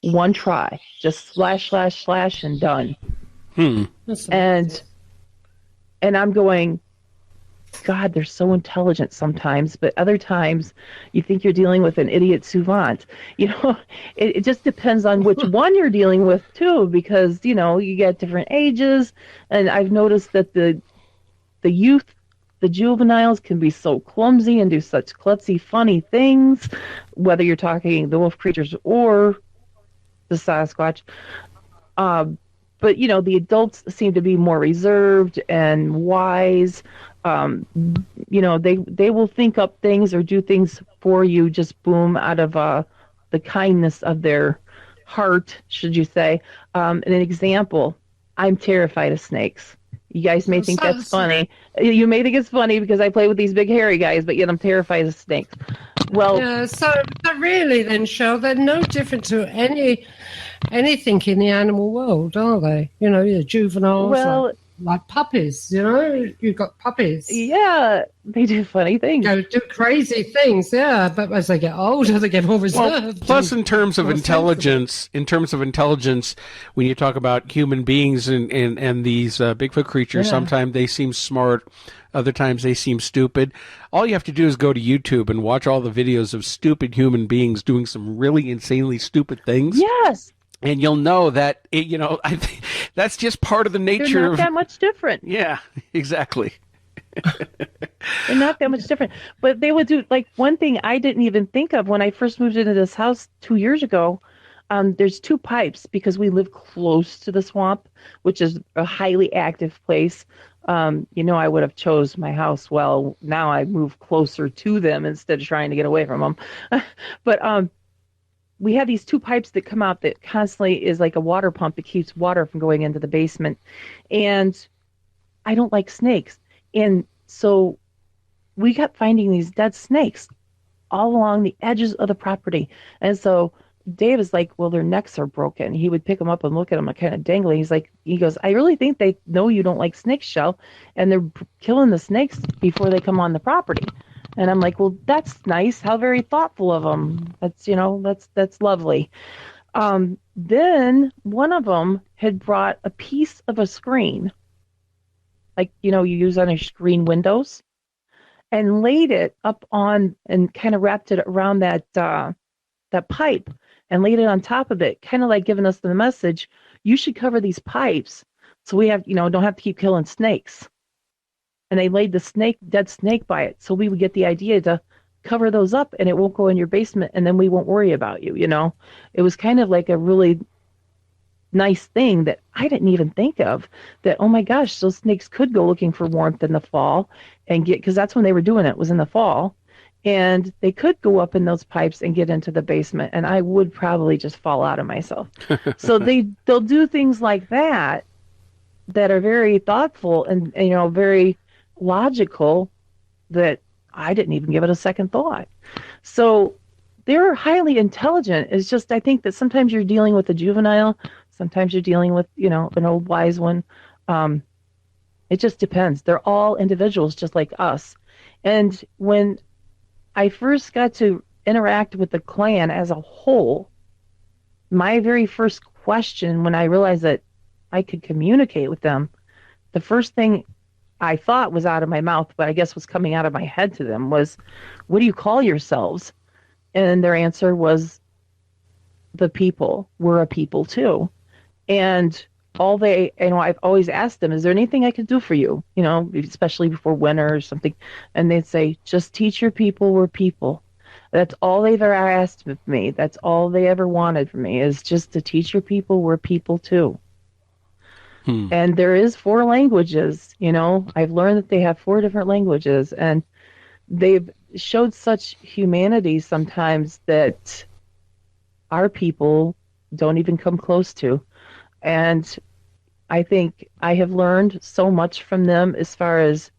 One try. Just slash, slash, slash, and done. And I'm going, God, they're so intelligent sometimes, but other times you think you're dealing with an idiot savant. It just depends on which one you're dealing with too, because, you get different ages, and I've noticed that the youth, the juveniles, can be so clumsy and do such klutzy, funny things, whether you're talking the wolf creatures or the Sasquatch. But, the adults seem to be more reserved and wise. They will think up things or do things for you, just boom, out of the kindness of their heart, should you say. An example, I'm terrified of snakes. You guys may think that's funny. You may think it's funny because I play with these big hairy guys, but yet I'm terrified of snakes. Well, yeah, so really then, Shel, they're no different to anything in the animal world, are they? The juveniles, well, like puppies, you've got puppies. Yeah, they do funny things. Do crazy things, yeah, but as they get older, they get more reserved. Well, plus, in terms of intelligence, when you talk about human beings and these Bigfoot creatures, sometimes they seem smart, other times they seem stupid. All you have to do is go to YouTube and watch all the videos of stupid human beings doing some really insanely stupid things. Yes. And you'll know that, I think that's just part of the nature. They're not that much different. Yeah, exactly. They're not that much different. But they would do, like, one thing I didn't even think of when I first moved into this house 2 years ago. There's 2 pipes because we live close to the swamp, which is a highly active place. I would have chose my house. Well, now I move closer to them instead of trying to get away from them. But we have these 2 pipes that come out that constantly is like a water pump that keeps water from going into the basement. And I don't like snakes. And so we kept finding these dead snakes all along the edges of the property. And so Dave is like, well, their necks are broken. He would pick them up and look at them, like, kind of dangling. He goes, I really think they know you don't like snakes, Shel, and they're killing the snakes before they come on the property. And I'm like, well, that's nice. How very thoughtful of them. That's lovely. Then one of them had brought a piece of a screen, like, you use on your screen windows, and laid it up on and kind of wrapped it around that pipe and laid it on top of it, kind of like giving us the message, you should cover these pipes so we have, don't have to keep killing snakes. And they laid the dead snake by it. So we would get the idea to cover those up and it won't go in your basement and then we won't worry about you, It was kind of like a really nice thing that I didn't even think of, that, oh my gosh, those snakes could go looking for warmth in the fall and because that's when they were doing it, was in the fall. And they could go up in those pipes and get into the basement and I would probably just fall out of myself. So they'll do things like that are very thoughtful and very logical, that I didn't even give it a second thought. So they're highly intelligent. It's just, I think that sometimes you're dealing with a juvenile, sometimes you're dealing with, an old wise one. It just depends. They're all individuals just like us. And when I first got to interact with the clan as a whole, my very first question when I realized that I could communicate with them, the first thing I thought was out of my mouth, but I guess was coming out of my head to them, was, what do you call yourselves? And their answer was, the people. We're a people too. And I've always asked them, is there anything I could do for you? Especially before winter or something. And they'd say, just teach your people we're people. That's all they've ever asked of me. That's all they ever wanted from me, is just to teach your people we're people too. And there is 4 languages, I've learned that they have 4 different languages, and they've showed such humanity sometimes that our people don't even come close to. And I think I have learned so much from them as far as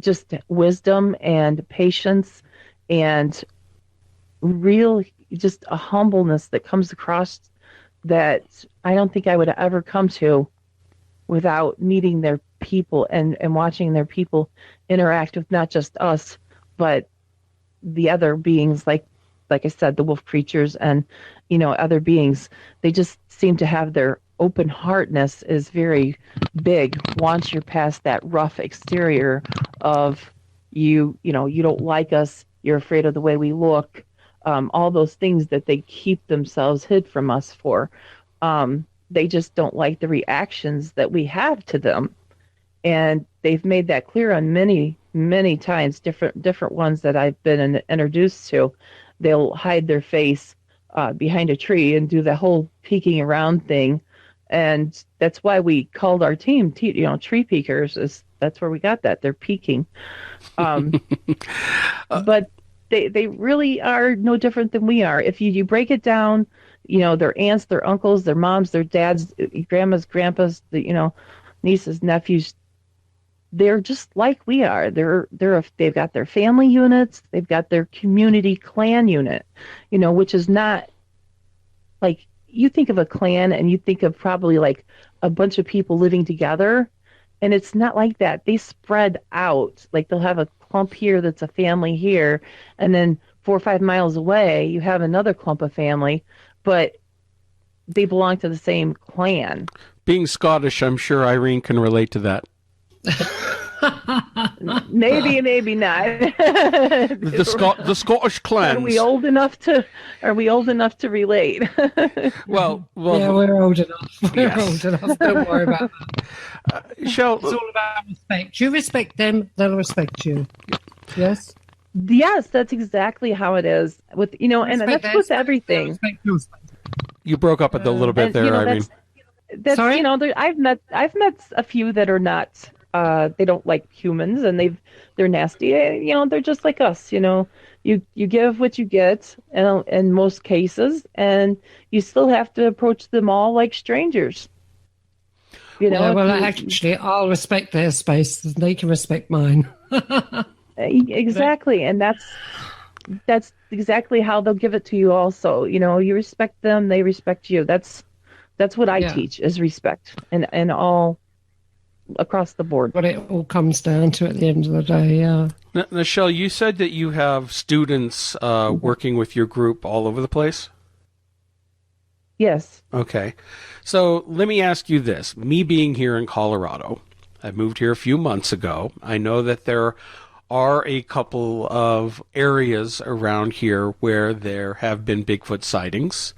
just wisdom and patience and real, just a humbleness that comes across that I don't think I would ever come to without meeting their people and watching their people interact with not just us, but the other beings, like I said, the wolf creatures and, other beings. They just seem to have their open heartness is very big once you're past that rough exterior of you don't like us, you're afraid of the way we look, all those things that they keep themselves hid from us for. They just don't like the reactions that we have to them. And they've made that clear on many, many times, different ones that I've been introduced to. They'll hide their face behind a tree and do the whole peeking around thing. And that's why we called our team, tree peekers. That's where we got that. They're peeking. But they really are no different than we are. If you break it down, their aunts, their uncles, their moms, their dads, grandmas, grandpas, nieces, nephews, they're just like we are. They've got their family units, they've got their community clan unit, which is not like, you think of a clan and you think of probably like a bunch of people living together, and it's not like that. They spread out. Like, they'll have a clump here that's a family here, and then 4 or 5 miles away you have another clump of family, but they belong to the same clan. Being Scottish, I'm sure Irene can relate to that. Maybe not. The Scottish clans. Are we old enough to relate? Well, yeah, we're old enough. We're old enough. Don't worry about that. Shel, it's all about respect. You respect them, they'll respect you. Yes. Yes, that's exactly how it is with and that's with everything. You broke up a little bit there, Irene. That's Sorry? I've met a few that are not. They don't like humans, and they're nasty. They're just like us. You give what you get, in most cases, and you still have to approach them all like strangers. Actually, I'll respect their space, and they can respect mine. Exactly, and that's exactly how they'll give it to you. Also, you respect them, they respect you. That's what I teach, is respect, and all across the board. What it all comes down to at the end of the day, yeah. Now, Shel, you said that you have students working with your group all over the place? Yes. Okay. So let me ask you this. Me being here in Colorado, I moved here a few months ago. I know that there are a couple of areas around here where there have been Bigfoot sightings.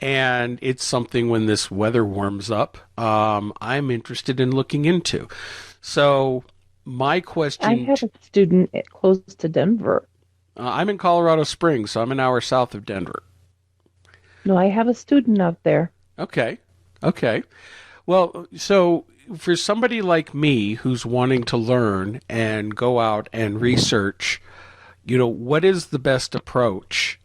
And it's something, when this weather warms up, I'm interested in looking into. So my question... I have a student close to Denver. I'm in Colorado Springs, so I'm an hour south of Denver. No, I have a student out there. Okay. Well, so for somebody like me who's wanting to learn and go out and research, what is the best approach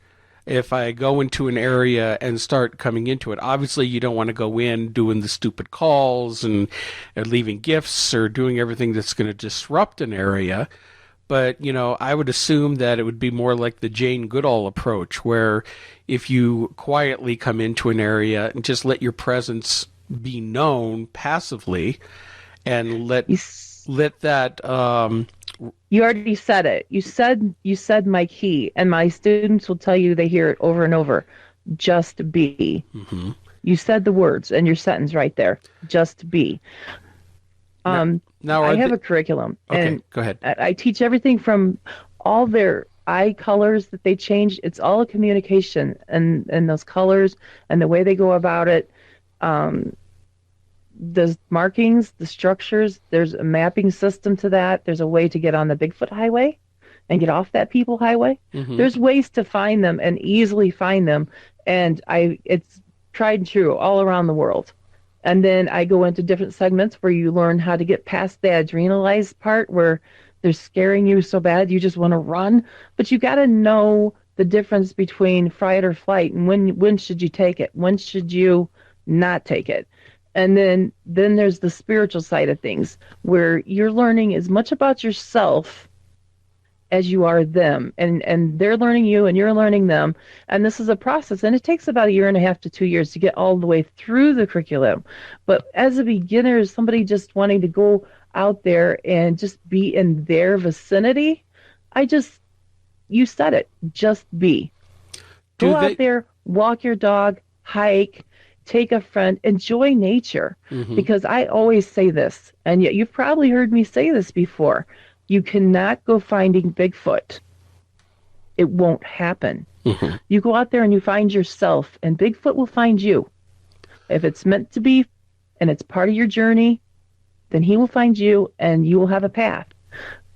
if I go into an area and start coming into it? Obviously, you don't want to go in doing the stupid calls and leaving gifts or doing everything that's going to disrupt an area. But, I would assume that it would be more like the Jane Goodall approach, where if you quietly come into an area and just let your presence be known passively and let that... You already said it. You said my key, and my students will tell you they hear it over and over. Just be. Mm-hmm. You said the words in your sentence right there. Just be. Now I have a curriculum. Okay, and go ahead. I teach everything from all their eye colors that they change. It's all a communication, and those colors and the way they go about it. The markings, the structures, there's a mapping system to that. There's a way to get on the Bigfoot highway and get off that people highway. Mm-hmm. There's ways to find them and easily find them. And it's tried and true all around the world. And then I go into different segments where you learn how to get past the adrenalized part where they're scaring you so bad you just want to run. But you got to know the difference between fight or flight, and when should you take it? When should you not take it? And then there's the spiritual side of things, where you're learning as much about yourself as you are them. And they're learning you and you're learning them. And this is a process. And it takes about 1.5 to 2 years to get all the way through the curriculum. But as a beginner, somebody just wanting to go out there and just be in their vicinity, you said it, just be. Go out there, walk your dog, hike, take a friend, enjoy nature. Mm-hmm. Because I always say this, and yet you've probably heard me say this before. You cannot go finding Bigfoot. It won't happen. Mm-hmm. You go out there and you find yourself, and Bigfoot will find you. If it's meant to be and it's part of your journey, then he will find you and you will have a path.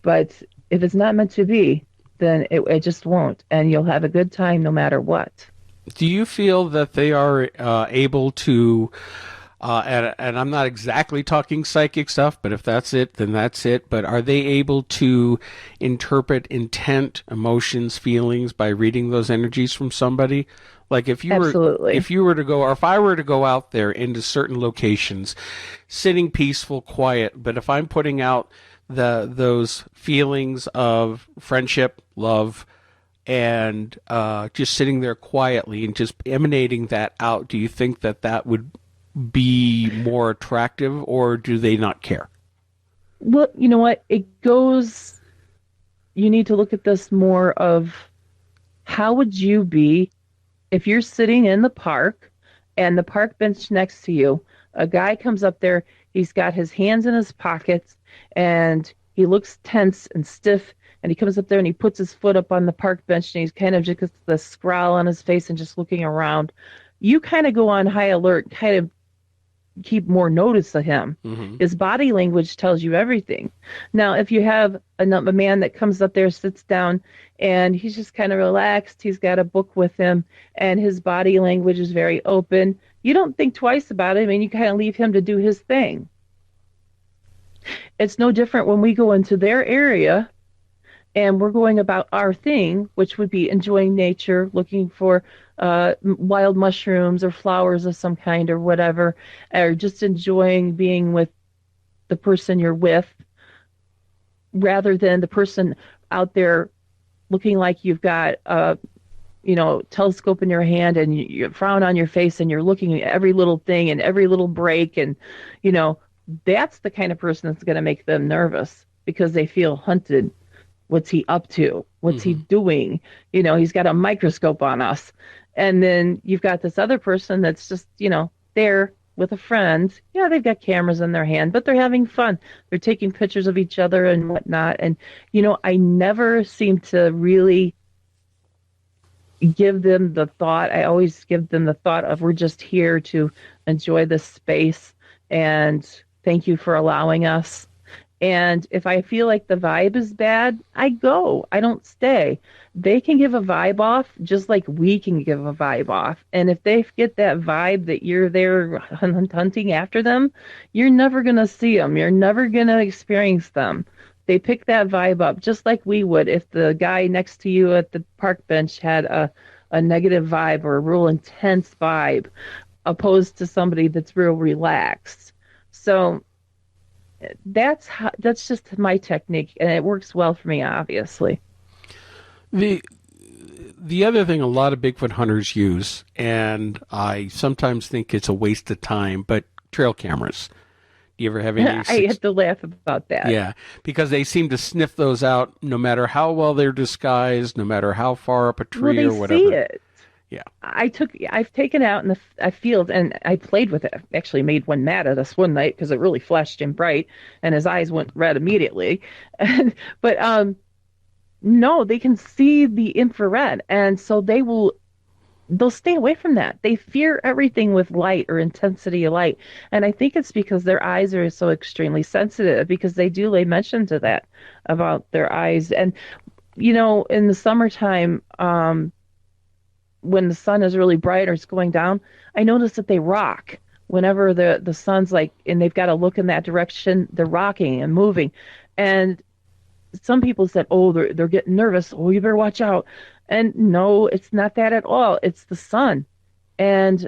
But if it's not meant to be, then it just won't, and you'll have a good time no matter what. Do you feel that they are able to and I'm not exactly talking psychic stuff, but if that's it, then that's it. But are they able to interpret intent, emotions, feelings by reading those energies from somebody? Like Absolutely. if you were to go, or if I were to go out there into certain locations, sitting peaceful, quiet, but if I'm putting out those feelings of friendship, love, and just sitting there quietly and just emanating that out, do you think that that would be more attractive, or do they not care? Well, you know what? You need to look at this more of how would you be if you're sitting in the park and the park bench next to you, a guy comes up there, he's got his hands in his pockets and he looks tense and stiff, and he comes up there and he puts his foot up on the park bench and he's kind of just got the scowl on his face and just looking around. You kind of go on high alert, kind of keep more notice of him. Mm-hmm. His body language tells you everything. Now, if you have a man that comes up there, sits down, and he's just kind of relaxed, he's got a book with him, and his body language is very open, you don't think twice about it. I mean, you kind of leave him to do his thing. It's no different when we go into their area and we're going about our thing, which would be enjoying nature, looking for wild mushrooms or flowers of some kind or whatever, or just enjoying being with the person you're with, rather than the person out there looking like you've got a telescope in your hand and you frown on your face and you're looking at every little thing and every little break, and that's the kind of person that's going to make them nervous because they feel hunted. What's he up to? What's he doing? He's got a microscope on us. And then you've got this other person that's just, there with a friend. Yeah, they've got cameras in their hand, but they're having fun. They're taking pictures of each other and whatnot. And, I never seem to really give them the thought. I always give them the thought of, we're just here to enjoy this space and thank you for allowing us. And if I feel like the vibe is bad, I go. I don't stay. They can give a vibe off just like we can give a vibe off. And if they get that vibe that you're there hunting after them, you're never going to see them. You're never going to experience them. They pick that vibe up just like we would if the guy next to you at the park bench had a negative vibe or a real intense vibe, opposed to somebody that's real relaxed. So that's just my technique, and it works well for me, obviously. The other thing a lot of Bigfoot hunters use, and I sometimes think it's a waste of time, but trail cameras. Do you ever have any? I have to laugh about that. Yeah, because they seem to sniff those out no matter how well they're disguised, no matter how far up a tree or whatever. See it. Yeah. I've taken out in the field, and I played with it. I actually made one mad at us one night because it really flashed him bright and his eyes went red immediately. But no, they can see the infrared, and so they'll stay away from that. They fear everything with light or intensity of light. And I think it's because their eyes are so extremely sensitive, because they do lay mention to that about their eyes. And in the summertime, when the sun is really bright or it's going down, I notice that they rock whenever the sun's and they've got to look in that direction. They're rocking and moving. And some people said, oh, they're getting nervous. Oh, you better watch out. And no, it's not that at all. It's the sun. And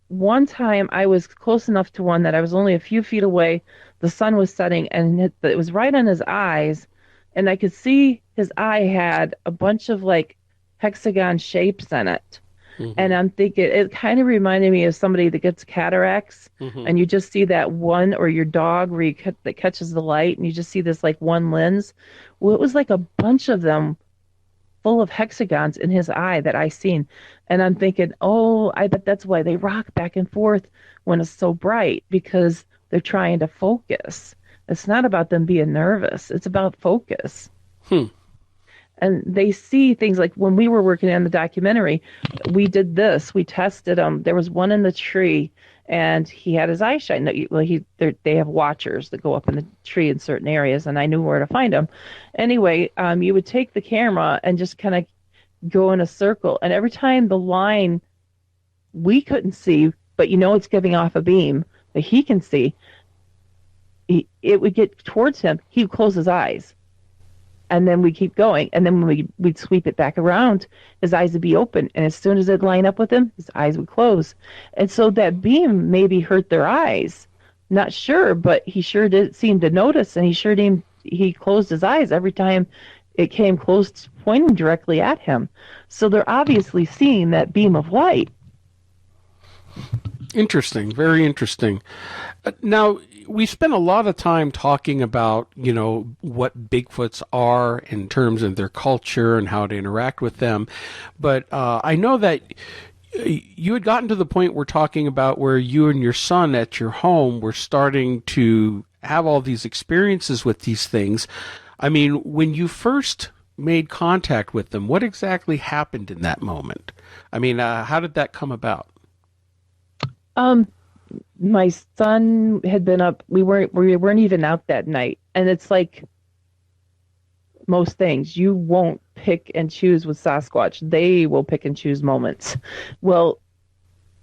one time I was close enough to one that I was only a few feet away. The sun was setting and it was right on his eyes. And I could see his eye had a bunch of hexagon shapes in it. Mm-hmm. And I'm thinking, it kind of reminded me of somebody that gets cataracts, and you just see that one, or your dog where that catches the light and you just see this one lens. Well, it was like a bunch of them full of hexagons in his eye that I seen. And I'm thinking, oh, I bet that's why they rock back and forth when it's so bright, because they're trying to focus. It's not about them being nervous. It's about focus. And they see things like when we were working on the documentary, we did this. We tested them. There was one in the tree, and he had his eyes shine. Well, they have watchers that go up in the tree in certain areas, and I knew where to find them. Anyway, you would take the camera and just kind of go in a circle, and every time the line we couldn't see, but it's giving off a beam that he can see. It would get towards him. He would close his eyes. And then we keep going. And then when we'd sweep it back around, his eyes would be open. And as soon as it'd line up with him, his eyes would close. And so that beam maybe hurt their eyes. Not sure, but he sure did seem to notice. And he closed his eyes every time it came close, pointing directly at him. So they're obviously seeing that beam of light. Interesting. Very interesting. Now, we spent a lot of time talking about, what Bigfoots are in terms of their culture and how to interact with them. But I know that you had gotten to the point we're talking about where you and your son at your home were starting to have all these experiences with these things. I mean, when you first made contact with them, what exactly happened in that moment? I mean, how did that come about? My son had been up. We weren't even out that night, and it's like most things. You won't pick and choose with Sasquatch. They will pick and choose moments. Well,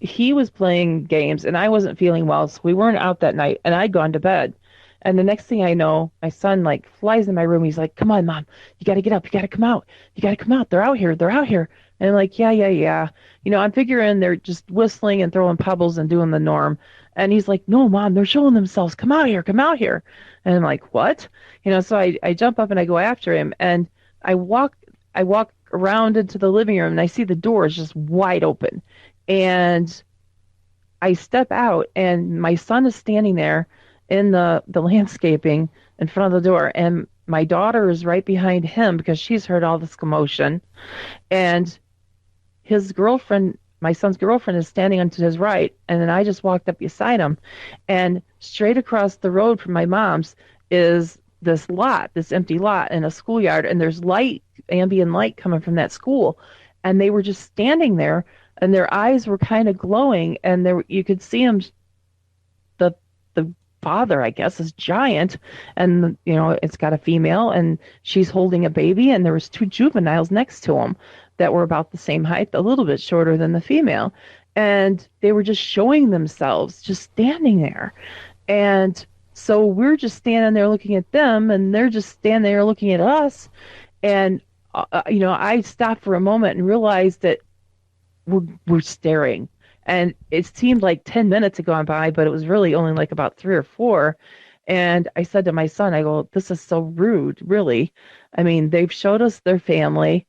he was playing games, and I wasn't feeling well, so we weren't out that night, and I'd gone to bed. And the next thing I know, my son flies in my room. He's like, "Come on, Mom, you got to get up. You got to come out. You got to come out. They're out here. They're out here." And I'm like, yeah. I'm figuring they're just whistling and throwing pebbles and doing the norm. And he's like, "No, Mom, they're showing themselves. Come out here. Come out here." And I'm like, "What?" So I jump up and I go after him. And I walk around into the living room, and I see the door is just wide open. And I step out, and my son is standing there in the landscaping in front of the door. And my daughter is right behind him because she's heard all this commotion. And his girlfriend, my son's girlfriend, is standing on to his right. And then I just walked up beside him. And straight across the road from my mom's is this empty lot in a schoolyard. And there's ambient light coming from that school. And they were just standing there, and their eyes were kind of glowing. And you could see them, the father, I guess, is giant, and it's got a female, and she's holding a baby, and there was 2 juveniles next to him that were about the same height, a little bit shorter than the female, and they were just showing themselves, just standing there. And so we're just standing there looking at them, and they're just standing there looking at us. And I stopped for a moment and realized that we're staring. And it seemed like 10 minutes had gone by, but it was really only about 3 or 4. And I said to my son, I go, "This is so rude, really. I mean, they've showed us their family,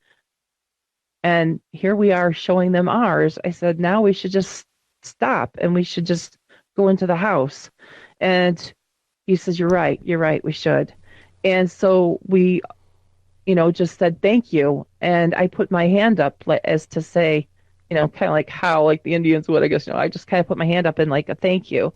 and here we are showing them ours." I said, "Now we should just stop, and we should just go into the house." And he says, "You're right, we should." And so we, just said, "Thank you." And I put my hand up as to say, kind of like how the Indians would, I guess. I just kind of put my hand up in a thank you.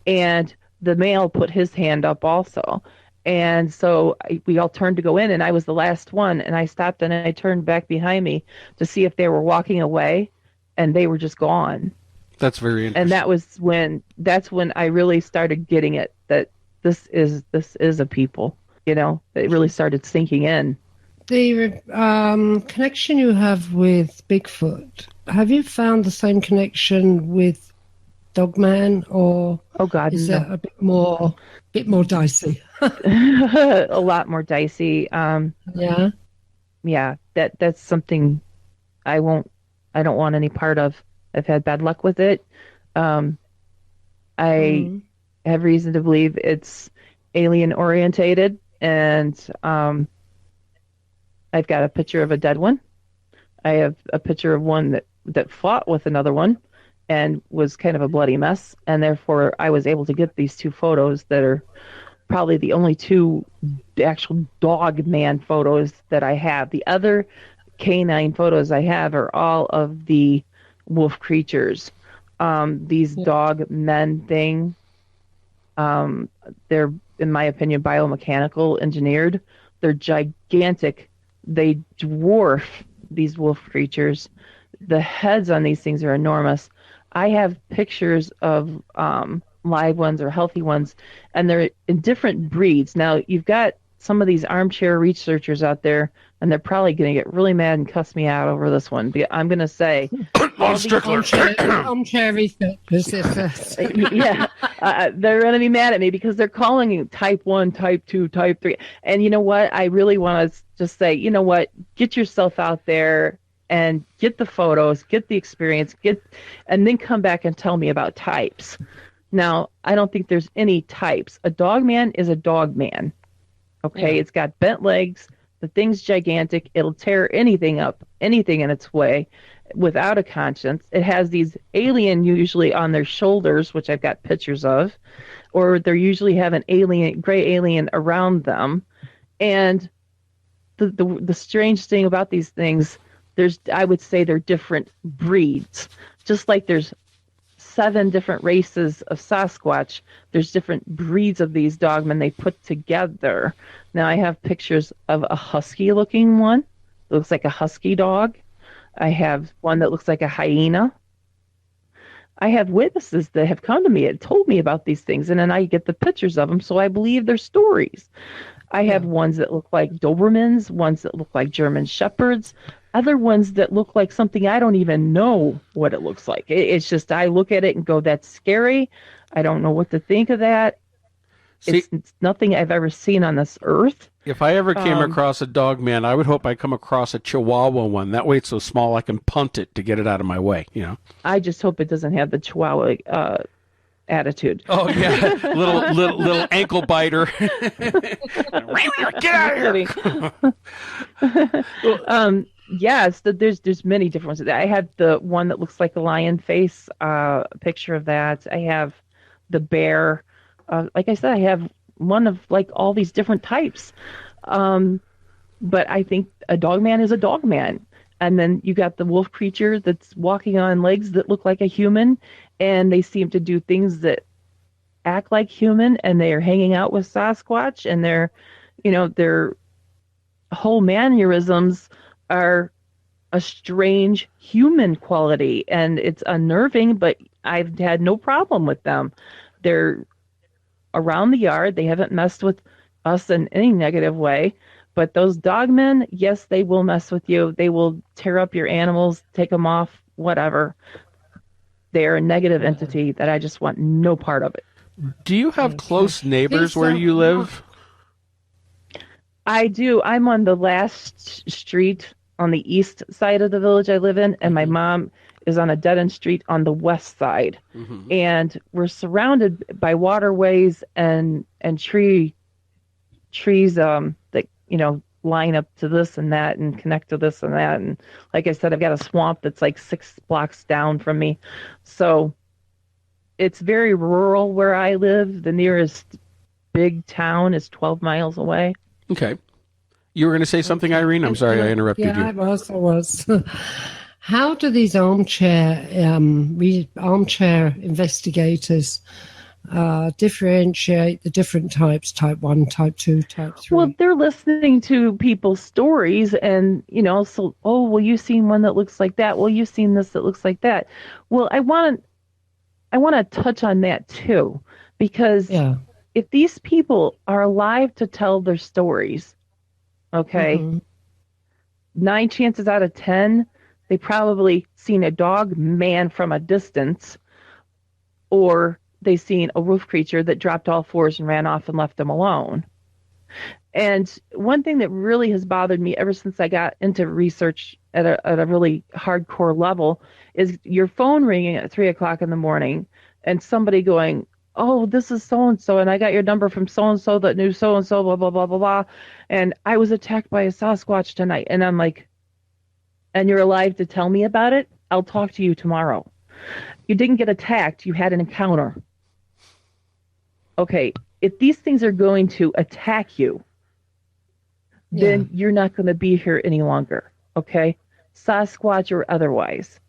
And the male put his hand up also. And so we all turned to go in, and I was the last one. And I stopped, and I turned back behind me to see if they were walking away, and they were just gone. That's very interesting. And that's when I really started getting it, that this is a people. It really started sinking in. The connection you have with Bigfoot, have you found the same connection with Dogman, or is it a bit more dicey? A lot more dicey. Yeah. That's something I don't want any part of. I've had bad luck with it. I have reason to believe it's alien orientated, and I've got a picture of a dead one. I have a picture of one that fought with another one and was kind of a bloody mess. And therefore, I was able to get these 2 photos that are probably the only 2 actual dog man photos that I have. The other canine photos I have are all of the wolf creatures. These dog men thing, they're, in my opinion, biomechanical engineered. They're gigantic. They dwarf these wolf creatures. The heads on these things are enormous. I have pictures of live ones or healthy ones, and they're in different breeds. Now, you've got some of these armchair researchers out there, and they're probably going to get really mad and cuss me out over this one. I'm going to say, armchair researchers. yeah, they're going to be mad at me because they're calling you type 1, type 2, type 3. And you know what? I really want to just say, you know what? Get yourself out there and get the photos, get the experience, and then come back and tell me about types. Now, I don't think there's any types. A dog man is a dog man. Okay, yeah. It's got bent legs. The thing's gigantic. It'll tear anything up, anything in its way, without a conscience. It has these alien usually on their shoulders, which I've got pictures of, or they usually have an alien, gray alien around them. And the strange thing about these things, I would say they're different breeds. Just like there's 7 different races of Sasquatch, there's different breeds of these dogmen they put together. Now I have pictures of a husky-looking one that looks like a husky dog. I have one that looks like a hyena. I have witnesses that have come to me and told me about these things, and then I get the pictures of them, so I believe their stories. I have ones that look like Dobermans, ones that look like German Shepherds, other ones that look like something I don't even know what it looks like. It's just I look at it and go, that's scary. I don't know what to think of that. See, it's nothing I've ever seen on this earth. If I ever came across a dog man, I would hope I come across a Chihuahua one. That way it's so small I can punt it to get it out of my way, you know. I just hope it doesn't have the Chihuahua attitude. Oh yeah, little ankle biter. Get out of here. Yes, there's many different ones. I have the one that looks like a lion face, picture of that. I have the bear. Like I said, I have one of like all these different types. But I think a dog man is a dog man. And then you got the wolf creature that's walking on legs that look like a human, and they seem to do things that act like human, and they are hanging out with Sasquatch, and their whole mannerisms are a strange human quality, and it's unnerving, but I've had no problem with them. They're around the yard. They haven't messed with us in any negative way. But those dogmen, yes, they will mess with you. They will tear up your animals, take them off, whatever. They're a negative entity that I just want no part of it. Do you have close neighbors where you live? I do. I'm on the last street on the east side of the village I live in, and my mom is on a dead-end street on the west side. Mm-hmm. And we're surrounded by waterways and trees that, line up to this and that and connect to this and that. And like I said, I've got a swamp that's like 6 blocks down from me. So it's very rural where I live. The nearest big town is 12 miles away. Okay. You were going to say something, Irene? I'm sorry I interrupted you. Yeah, I was. How do these armchair investigators differentiate the different types, type 1, type 2, type 3? Well, they're listening to people's stories and, well, you've seen one that looks like that. Well, you've seen this that looks like that. Well, I want to touch on that too, because if these people are alive to tell their stories, okay, 9 chances out of 10, they probably seen a dog man from a distance, or they seen a wolf creature that dropped all 4s and ran off and left them alone. And one thing that really has bothered me ever since I got into research at a really hardcore level is your phone ringing at 3 o'clock in the morning and somebody going, oh, this is so-and-so, and I got your number from so-and-so that knew so-and-so, blah, blah, blah, blah, blah. And I was attacked by a Sasquatch tonight. And I'm like, and you're alive to tell me about it? I'll talk to you tomorrow. You didn't get attacked. You had an encounter. Okay, if these things are going to attack you, then you're not going to be here any longer, okay? Sasquatch or otherwise.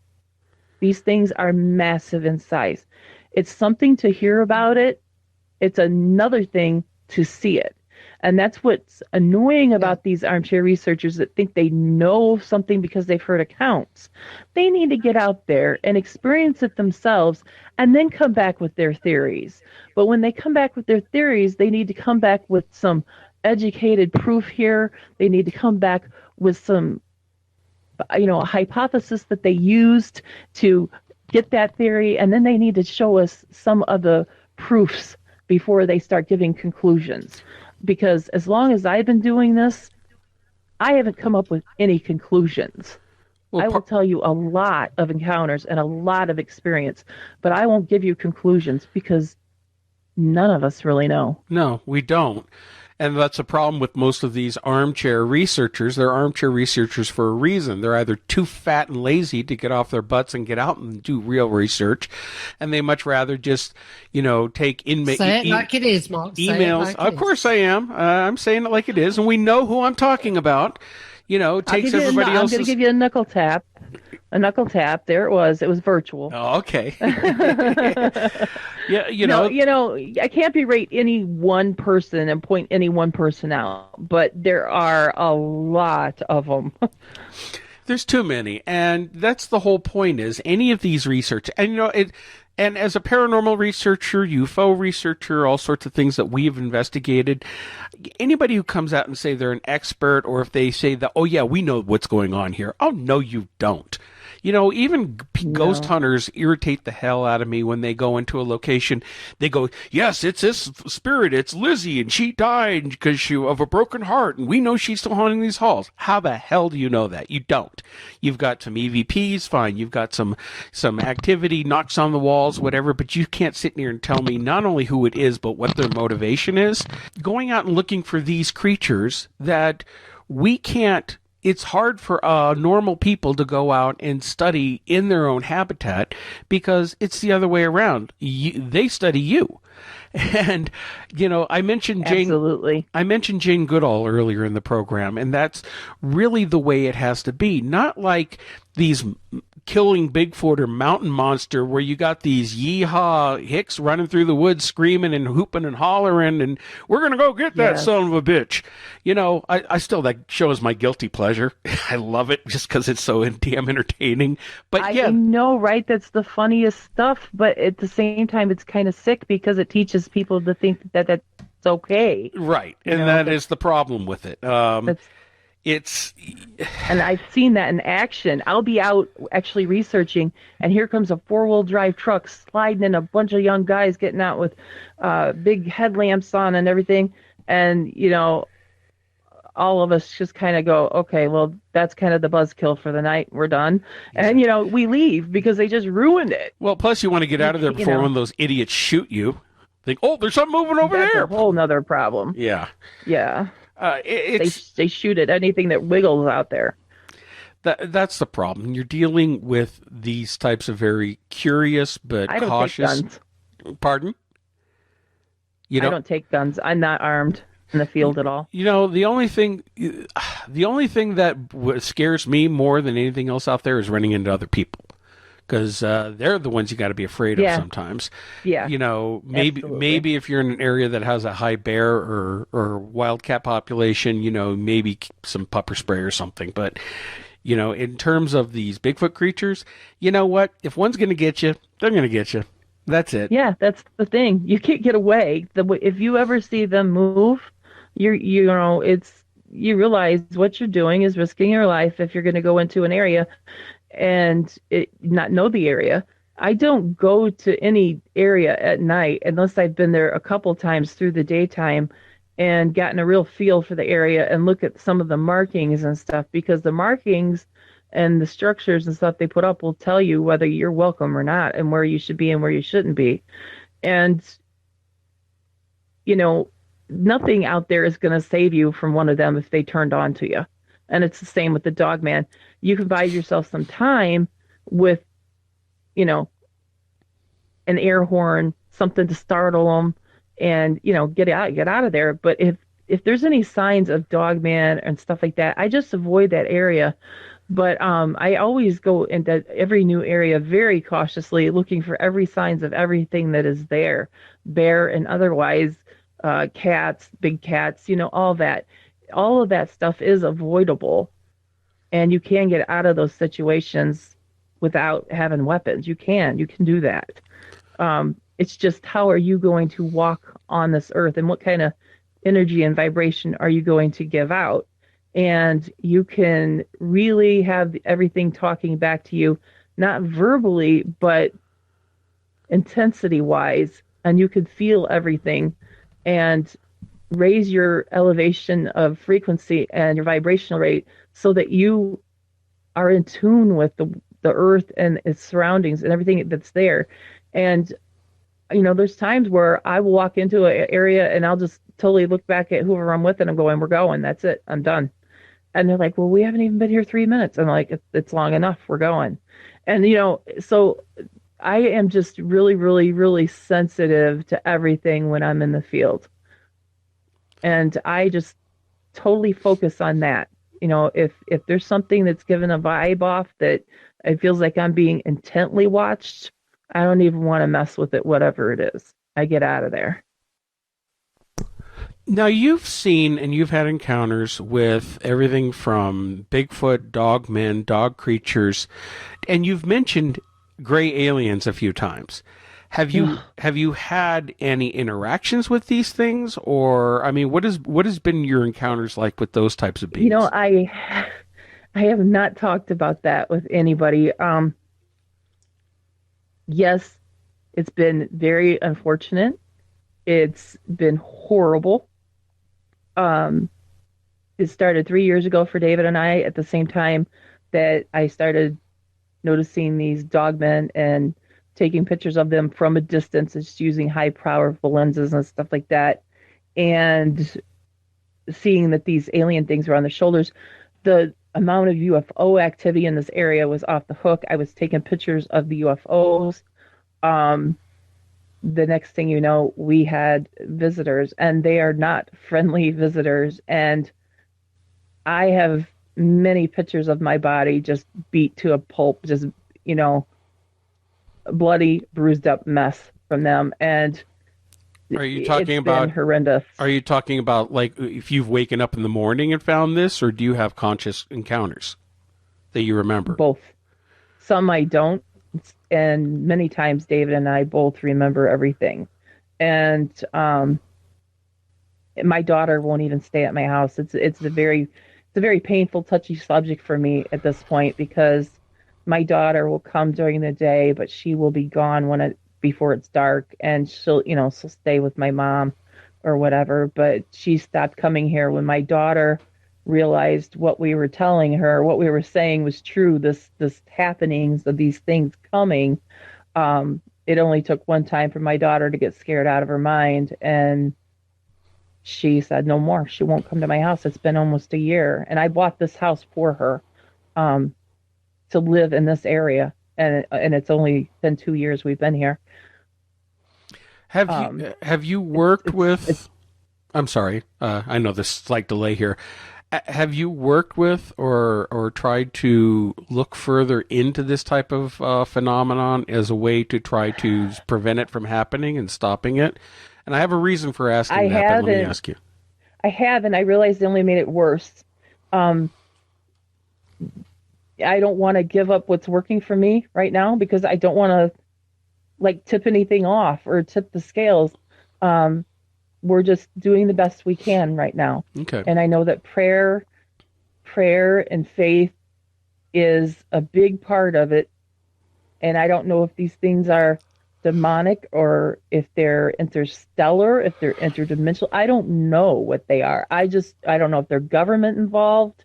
These things are massive in size. It's something to hear about it. It's another thing to see it. And that's what's annoying about these armchair researchers that think they know something because they've heard accounts. They need to get out there and experience it themselves and then come back with their theories. But when they come back with their theories, they need to come back with some educated proof here. They need to come back with some, a hypothesis that they used to get that theory, and then they need to show us some of the proofs before they start giving conclusions. Because as long as I've been doing this, I haven't come up with any conclusions. Well, I will tell you a lot of encounters and a lot of experience, but I won't give you conclusions because none of us really know. No, we don't. And that's a problem with most of these armchair researchers. They're armchair researchers for a reason. They're either too fat and lazy to get off their butts and get out and do real research, and they much rather just, take Say it like it is, Mark. emails. Of course I am. I'm saying it like it is, and we know who I'm talking about. Takes everybody else's... I'm going to give you a knuckle tap. A knuckle tap. There it was. It was virtual. Oh, okay. Yeah, I can't berate any one person and point any one person out, but there are a lot of them. There's too many, and that's the whole point. Is any of these research, and and as a paranormal researcher, UFO researcher, all sorts of things that we've investigated, anybody who comes out and say they're an expert, or if they say that, oh yeah, we know what's going on here. Oh no, you don't. Even ghost hunters irritate the hell out of me when they go into a location. They go, yes, it's this spirit. It's Lizzie, and she died because of a broken heart, and we know she's still haunting these halls. How the hell do you know that? You don't. You've got some EVPs, fine. You've got some activity, knocks on the walls, whatever, but you can't sit here and tell me not only who it is, but what their motivation is. Going out and looking for these creatures that we can't... It's hard for normal people to go out and study in their own habitat because it's the other way around. They study you. And, I mentioned Jane. Absolutely. I mentioned Jane Goodall earlier in the program, and that's really the way it has to be. Not like these killing Bigfoot or mountain monster where you got these yeehaw hicks running through the woods screaming and hooping and hollering and we're going to go get that son of a bitch. I still, that shows my guilty pleasure. I love it just because it's so damn entertaining. But I know, right? That's the funniest stuff. But at the same time, it's kind of sick because it teaches people to think that that's okay. Right. And that is the problem with it. And I've seen that in action. I'll be out actually researching, and here comes a 4-wheel drive truck sliding in, a bunch of young guys getting out with big headlamps on and everything. And, all of us just kind of go, okay, well, that's kind of the buzzkill for the night. We're done. And, we leave because they just ruined it. Well, plus you want to get out of there before one of those idiots shoot you. Think, oh, there's something moving over there. That's a whole nother problem. Yeah. Yeah. They shoot at anything that wiggles out there. That's the problem. You're dealing with these types of very curious but cautious. Take guns. Pardon? I don't take guns. I'm not armed in the field at all. The only thing that scares me more than anything else out there is running into other people. Because they're the ones you got to be afraid of sometimes. Yeah. Maybe if you're in an area that has a high bear or wildcat population, maybe some pepper spray or something. But, in terms of these Bigfoot creatures, you know what? If one's going to get you, they're going to get you. That's it. Yeah, that's the thing. You can't get away. If you ever see them move, you realize what you're doing is risking your life if you're going to go into an area and not know the area. I don't go to any area at night unless I've been there a couple times through the daytime and gotten a real feel for the area and look at some of the markings and stuff, because the markings and the structures and stuff they put up will tell you whether you're welcome or not and where you should be and where you shouldn't be. And, nothing out there is going to save you from one of them if they turned on to you. And it's the same with the Dogman. You can buy yourself some time with, an air horn, something to startle them, and get out of there. But if there's any signs of Dogman and stuff like that, I just avoid that area. But I always go into every new area very cautiously, looking for every signs of everything that is there, bear and otherwise, cats, big cats, all that. All of that stuff is avoidable, and you can get out of those situations without having weapons. You can do that. It's just, how are you going to walk on this earth, and what kind of energy and vibration are you going to give out? And you can really have everything talking back to you, not verbally, but intensity wise, and you could feel everything and raise your elevation of frequency and your vibrational rate so that you are in tune with the earth and its surroundings and everything that's there. And there's times where I will walk into an area and I'll just totally look back at whoever I'm with and I'm going, we're going, that's it, I'm done. And they're like, well, we haven't even been here 3 minutes. I'm like, it's long enough, we're going. And so I am just really, really, really sensitive to everything when I'm in the field. And I just totally focus on that. If there's something that's given a vibe off that it feels like I'm being intently watched, I don't even want to mess with it, whatever it is. I get out of there. Now, you've seen and you've had encounters with everything from Bigfoot, dogmen, dog creatures, and you've mentioned gray aliens a few times. Have you had any interactions with these things, or I mean, what has been your encounters like with those types of beings? I have not talked about that with anybody. Yes, it's been very unfortunate. It's been horrible. It started 3 years ago for David and I, at the same time that I started noticing these dogmen and taking pictures of them from a distance, just using high powerful lenses and stuff like that, and seeing that these alien things were on the shoulders. The amount of UFO activity in this area was off the hook. I was taking pictures of the UFOs. The next thing you know, we had visitors, and they are not friendly visitors. And I have many pictures of my body just beat to a pulp, just, bloody, bruised up mess from them. And are you talking about horrendous? Are you talking about like if you've waken up in the morning and found this, or do you have conscious encounters that you remember? Both. Some I don't, and many times David and I both remember everything. And my daughter won't even stay at my house. It's a very painful, touchy subject for me at this point, because my daughter will come during the day, but she will be gone before it's dark, and she'll stay with my mom or whatever. But she stopped coming here when my daughter realized what we were telling her, what we were saying was true. This happenings of these things coming. It only took one time for my daughter to get scared out of her mind, and she said no more. She won't come to my house. It's been almost a year, and I bought this house for her to live in this area, and it's only been 2 years we've been here. Have you worked with? I'm sorry, I know there's a slight delay here. Have you worked with or tried to look further into this type of phenomenon as a way to try to prevent it from happening and stopping it? And I have a reason for asking that, but let me ask you. I have, and I realized they only made it worse. I don't want to give up what's working for me right now, because I don't want to tip anything off or tip the scales. We're just doing the best we can right now. Okay. And I know that prayer and faith is a big part of it. And I don't know if these things are demonic or if they're interstellar, if they're interdimensional. I don't know what they are. I don't know if they're government involved.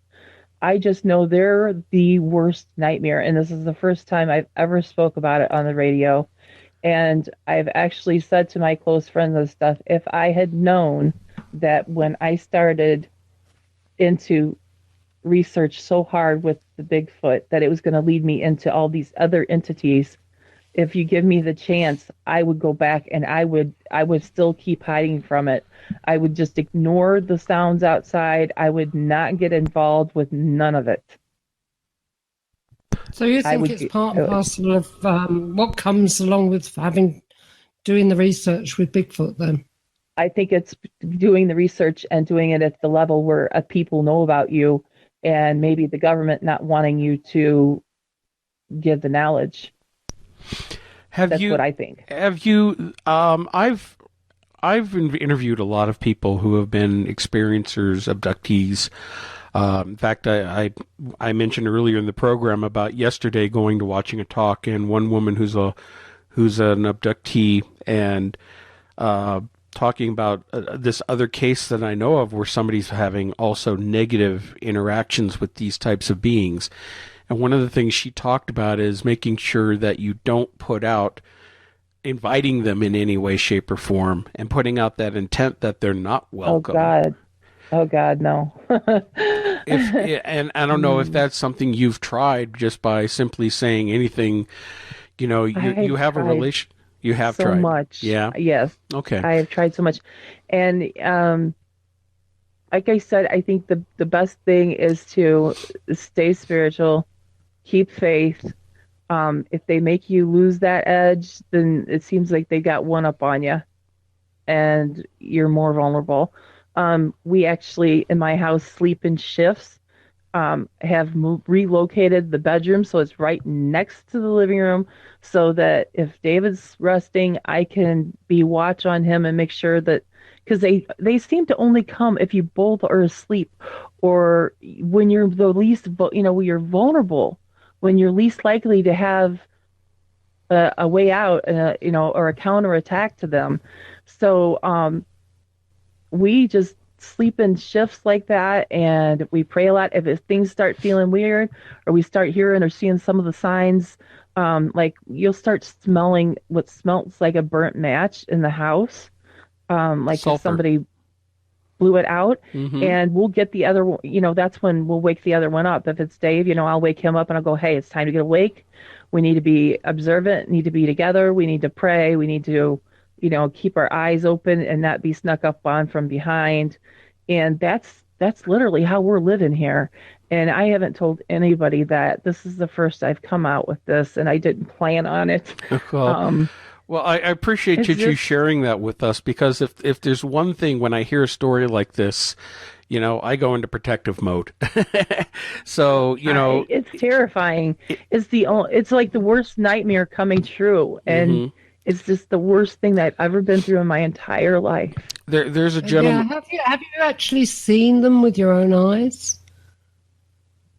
I just know they're the worst nightmare. And this is the first time I've ever spoke about it on the radio. And I've actually said to my close friends and stuff, if I had known that when I started into research so hard with the Bigfoot, that it was going to lead me into all these other entities, if you give me the chance, I would go back and I would still keep hiding from it. I would just ignore the sounds outside. I would not get involved with none of it. So you think it's part and parcel of what comes along with doing the research with Bigfoot then? I think it's doing the research and doing it at the level where people know about you, and maybe the government not wanting you to give the knowledge. That's what I think. Have you? I've interviewed a lot of people who have been experiencers, abductees. In fact, I mentioned earlier in the program about yesterday going to watching a talk, and one woman who's an abductee and talking about this other case that I know of where somebody's having also negative interactions with these types of beings. And one of the things she talked about is making sure that you don't put out inviting them in any way, shape, or form, and putting out that intent that they're not welcome. Oh God, no. And I don't know if that's something you've tried just by simply saying anything. You have a relation. You have so tried much. Yeah. Yes. Okay. I have tried so much, and like I said, I think the best thing is to stay spiritual, keep faith. If they make you lose that edge, then it seems like they got one up on you, and you're more vulnerable. We actually, in my house, sleep in shifts. Have relocated the bedroom so it's right next to the living room, so that if David's resting, I can be watch on him and make sure that, because they seem to only come if you both are asleep, or when you're the least, when you're vulnerable, when you're least likely to have a way out, or a counterattack to them. So we just sleep in shifts like that, and we pray a lot. If things start feeling weird, or we start hearing or seeing some of the signs, like you'll start smelling what smells like a burnt match in the house, like Sulfur. if somebody blew it out. Mm-hmm. And we'll get the other, that's when we'll wake the other one up. If it's Dave, I'll wake him up and I'll go, hey, it's time to get awake. We need to be observant, need to be together. We need to pray. We need to, keep our eyes open and not be snuck up on from behind. And that's literally how we're living here. And I haven't told anybody that. This is the first I've come out with this, and I didn't plan on it. Well, I appreciate you sharing that with us, because if there's one thing when I hear a story like this, I go into protective mode. So, it's terrifying. It's like the worst nightmare coming true. And mm-hmm. It's just the worst thing that I've ever been through in my entire life. There's a gentleman. Yeah, have you actually seen them with your own eyes?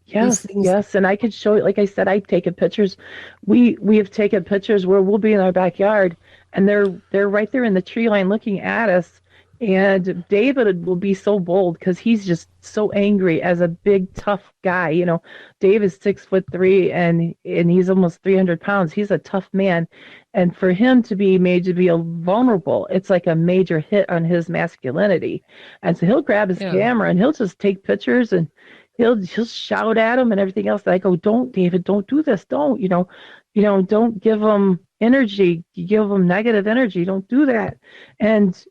Yes, and I could show you. Like I said, I've taken pictures. We have taken pictures where we'll be in our backyard, and they're right there in the tree line looking at us. And David will be so bold because he's just so angry as a big tough guy. Dave is 6'3" and he's almost 300 pounds. He's a tough man, and for him to be made to be a vulnerable, it's like a major hit on his masculinity. And so he'll grab his camera and he'll just take pictures, and he'll shout at him and everything else. And I go, don't, David, don't do this. Don't, don't give him energy. You give him negative energy. Don't do that. And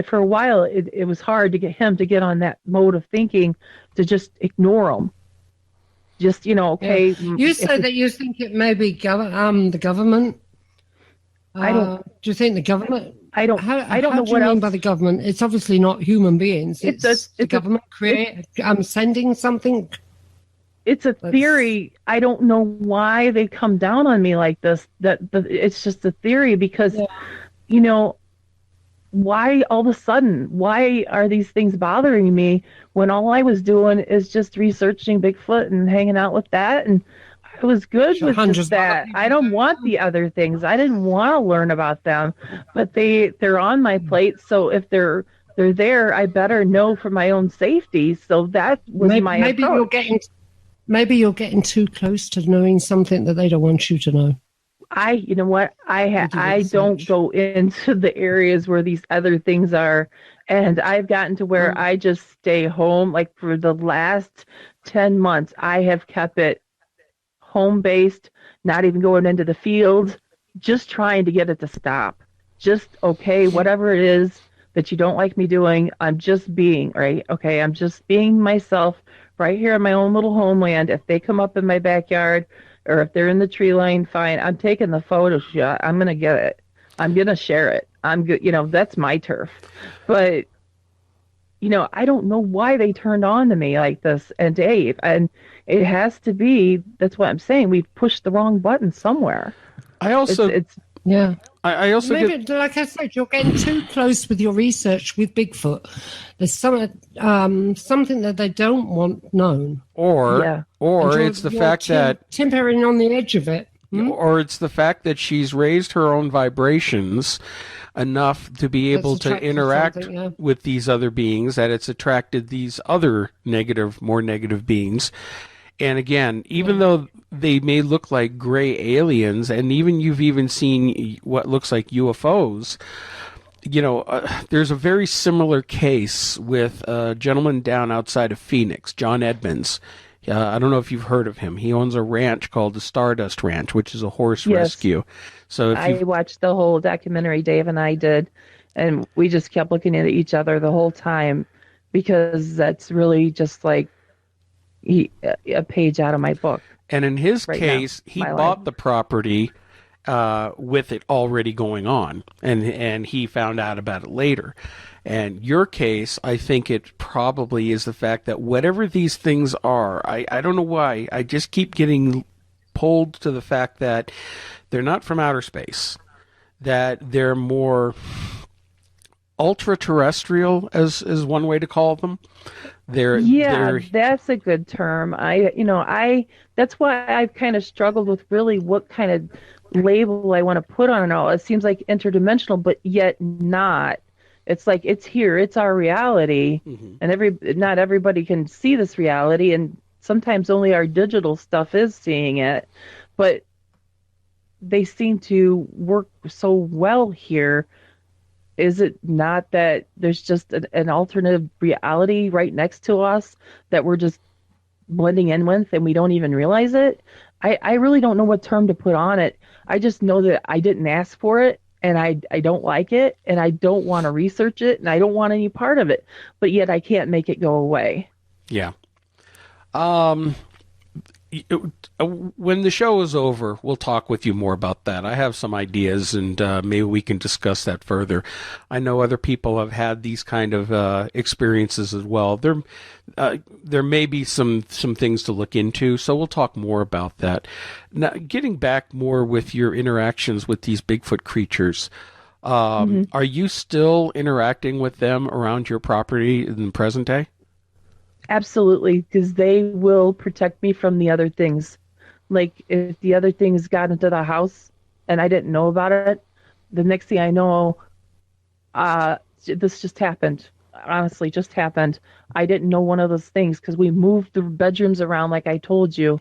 for a while, it was hard to get him to get on that mode of thinking, to just ignore him. Just, okay. Yeah. You say that you think it may be the government. I don't. Do you think the government? I don't know what you mean by the government. It's obviously not human beings. It's the government sending something. It's a theory. I don't know why they come down on me like this. It's just a theory because, why all of a sudden? Why are these things bothering me when all I was doing is just researching Bigfoot and hanging out with that, and I was good with just that. I don't want the other things. I didn't want to learn about them, but they're on my plate. So if they're there, I better know for my own safety. So that was my approach. Maybe you're getting too close to knowing something that they don't want you to know. You know what? I don't go into the areas where these other things are, and I've gotten to where I just stay home. Like for the last 10 months, I have kept it home-based, not even going into the field, just trying to get it to stop. Just, okay, whatever it is that you don't like me doing, I'm just being, right? Okay, I'm just being myself right here in my own little homeland. If they come up in my backyard or if they're in the tree line, fine. I'm taking the photo shot. I'm going to get it. I'm going to share it. I'm good. That's my turf. But, I don't know why they turned on to me like this and Dave. And it has to be, that's what I'm saying. We've pushed the wrong button somewhere. I also, I also maybe, like I said, you're getting too close with your research with Bigfoot. There's something that they don't want known. or it's the fact that timpering on the edge of it. Or it's the fact that she's raised her own vibrations enough to be able to interact with these other beings, that it's attracted these other more negative beings. And again, even though they may look like gray aliens, and you've even seen what looks like UFOs, there's a very similar case with a gentleman down outside of Phoenix, John Edmonds. I don't know if you've heard of him. He owns a ranch called the Stardust Ranch, which is a horse rescue. So I watched the whole documentary, Dave and I did, and we just kept looking at each other the whole time, because that's really just like a page out of my book. And in his case, he bought the property with it already going on, and he found out about it later. And your case, I think it probably is the fact that whatever these things are, I don't know why, I just keep getting pulled to the fact that they're not from outer space, that they're more ultra-terrestrial, as one way to call them. That's a good term. That's why I've kind of struggled with really what kind of label I want to put on it all. It seems like interdimensional, but yet not. It's like, it's here, it's our reality, and not everybody can see this reality, and sometimes only our digital stuff is seeing it, but they seem to work so well here. Is it not that there's just an alternative reality right next to us that we're just blending in with, and we don't even realize it? I really don't know what term to put on it. I just know that I didn't ask for it, and I don't like it, and I don't want to research it, and I don't want any part of it, but yet I can't make it go away. Yeah. When the show is over, we'll talk with you more about that. I have some ideas, and maybe we can discuss that further. I know other people have had these kind of experiences as well. There may be some things to look into, so we'll talk more about that. Now, getting back more with your interactions with these Bigfoot creatures, are you still interacting with them around your property in the present day? Absolutely, because they will protect me from the other things. Like, if the other things got into the house and I didn't know about it, the next thing I know, this just happened. Honestly, just happened. I didn't know one of those things because we moved the bedrooms around like I told you,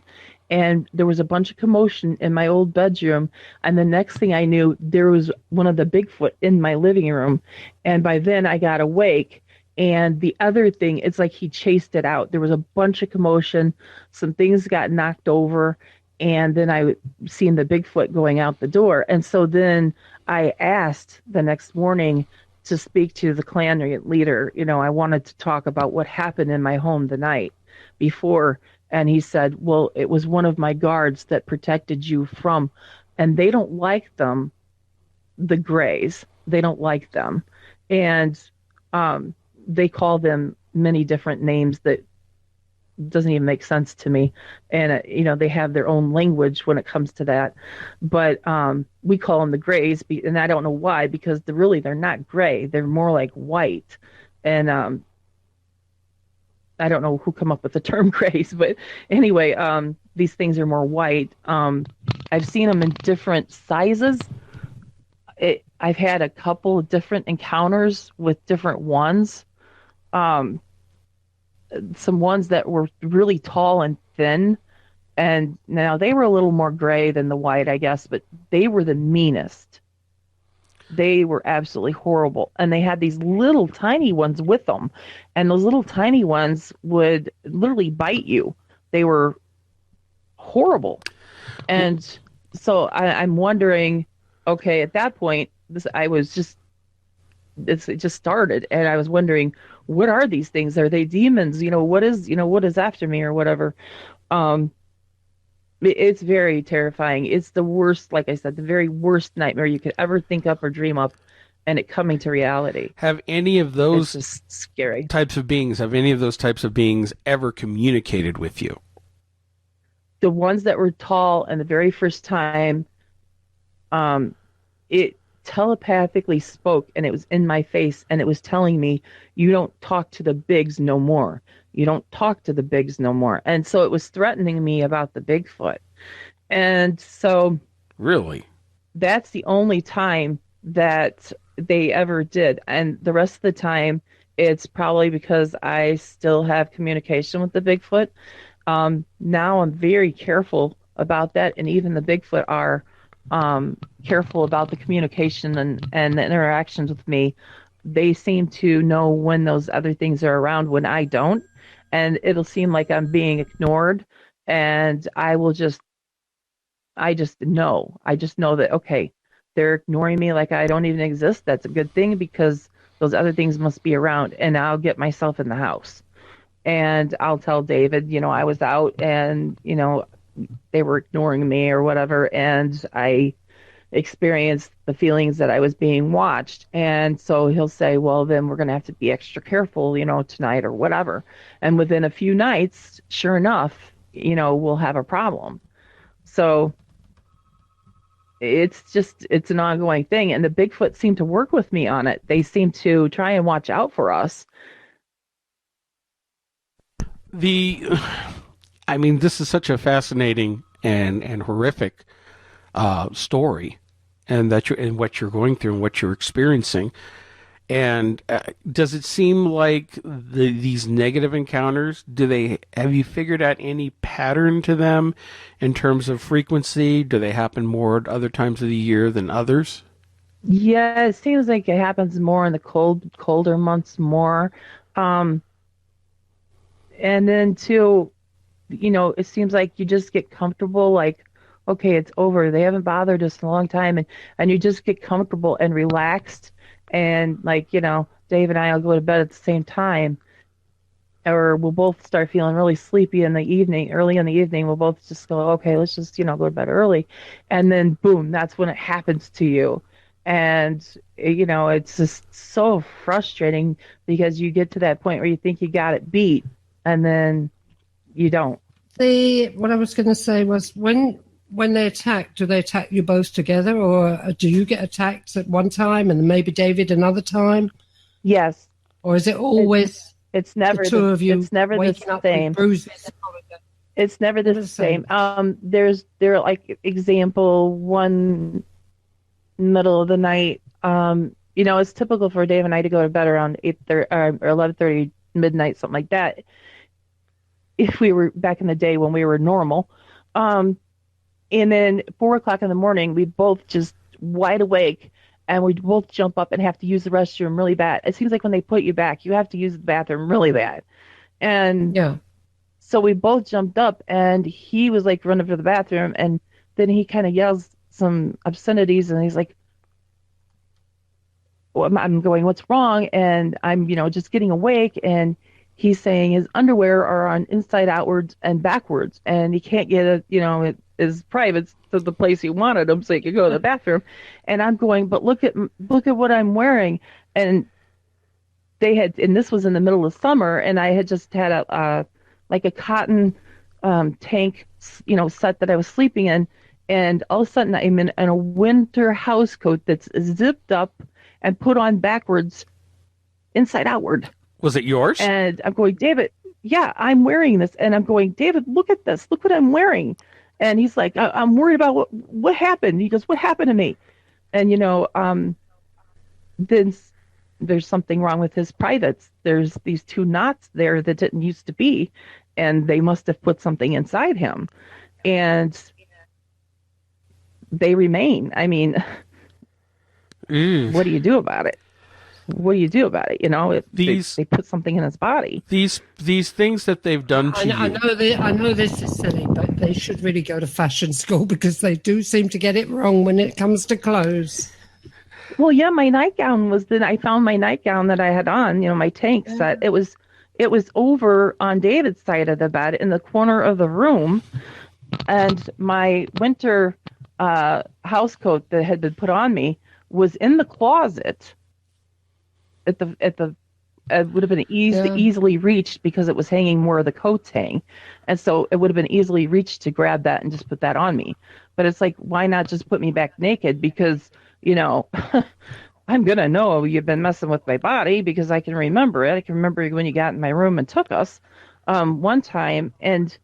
and there was a bunch of commotion in my old bedroom, and the next thing I knew, there was one of the Bigfoot in my living room, and by then I got awake. And the other thing, it's like he chased it out. There was a bunch of commotion. Some things got knocked over. And then I seen the Bigfoot going out the door. And so then I asked the next morning to speak to the clan leader. I wanted to talk about what happened in my home the night before. And he said, well, it was one of my guards that protected you from, and they don't like them, the Greys. They don't like them. And, they call them many different names that doesn't even make sense to me. And, they have their own language when it comes to that. But we call them the Greys, and I don't know why, because they're not gray. They're more like white. And I don't know who come up with the term Greys, but anyway, these things are more white. I've seen them in different sizes. I've had a couple of different encounters with different ones. Some ones that were really tall and thin, and now they were a little more gray than the white, I guess, but they were the meanest. They were absolutely horrible, and they had these little tiny ones with them, and those little tiny ones would literally bite you. They were horrible. And so I'm wondering, okay, at that point, it just started, and I was wondering, what are these things? Are they demons? What is after me or whatever? It's very terrifying. It's the worst, like I said, the very worst nightmare you could ever think up or dream up, and it coming to reality. Have any of those it's just scary types of beings ever communicated with you? The ones that were tall and the very first time, telepathically spoke, and it was in my face, and it was telling me, you don't talk to the bigs no more. You don't talk to the bigs no more. And so it was threatening me about the Bigfoot. And so Really? that's the only time that they ever did. And the rest of the time, it's probably because I still have communication with the Bigfoot. Now I'm very careful about that, and even the Bigfoot are careful about the communication and the interactions with me. They seem to know when those other things are around when I don't, and it'll seem like I'm being ignored, and I just know. I just know that, okay, they're ignoring me like I don't even exist. That's a good thing because those other things must be around, and I'll get myself in the house. And I'll tell David, I was out and, they were ignoring me or whatever. And I experienced the feelings that I was being watched. And so he'll say, well, then we're going to have to be extra careful, tonight or whatever. And within a few nights, sure enough, we'll have a problem. So it's an ongoing thing. And the Bigfoot seem to work with me on it. They seem to try and watch out for us. This is such a fascinating and horrific story, and what you're going through and what you're experiencing. And does it seem like these negative encounters? Have you figured out any pattern to them in terms of frequency? Do they happen more at other times of the year than others? Yeah, it seems like it happens more in the colder months more. And then too, it seems like you just get comfortable, like, okay, it's over. They haven't bothered us in a long time. And you just get comfortable and relaxed. And like, Dave and I will go to bed at the same time, or we'll both start feeling really sleepy in the evening, early in the evening. We'll both just go, okay, let's just, go to bed early. And then boom, that's when it happens to you. And, it's just so frustrating because you get to that point where you think you got it beat, and then you don't. What I was going to say was when they attack, do they attack you both together, or do you get attacked at one time and maybe David another time? Yes. Or is it always it's never the two of you? It's never the same. It's never the same. There like example one middle of the night. It's typical for Dave and I to go to bed around 8:30 or 11:30 midnight, something like that. If we were back in the day when we were normal. And then 4:00 in the morning, we both just wide awake, and we both jump up and have to use the restroom really bad. It seems like when they put you back, you have to use the bathroom really bad. And yeah, so we both jumped up, and he was like running for the bathroom, and then he kind of yells some obscenities, and he's like, well, I'm going, what's wrong? And I'm, just getting awake, and he's saying his underwear are on inside outwards and backwards, and he can't get it, it is private to the place he wanted him so he could go to the bathroom. And I'm going, but look at what I'm wearing. And and this was in the middle of summer, and I had just had a cotton tank, set that I was sleeping in. And all of a sudden I'm in a winter house coat that's zipped up and put on backwards, inside outward. Was it yours? And I'm going, David, yeah, I'm wearing this. And I'm going, David, look at this. Look what I'm wearing. And he's like, I'm worried about what happened. He goes, what happened to me? And, then there's something wrong with his privates. There's these two knots there that didn't used to be, and they must have put something inside him. And they remain. I mean, what do you do about it? What do you do about it? They put something in his body. These things that they've done to you. I know this is silly, but they should really go to fashion school because they do seem to get it wrong when it comes to clothes. Well, yeah, my nightgown I found my nightgown that I had on, my tank set. It was over on David's side of the bed in the corner of the room, and my winter house coat that had been put on me was in the closet. It would have been easily reached because it was hanging where the coats hang. And so it would have been easily reached to grab that and just put that on me. But it's like, why not just put me back naked? Because I'm going to know you've been messing with my body because I can remember it. I can remember when you got in my room and took us one time. And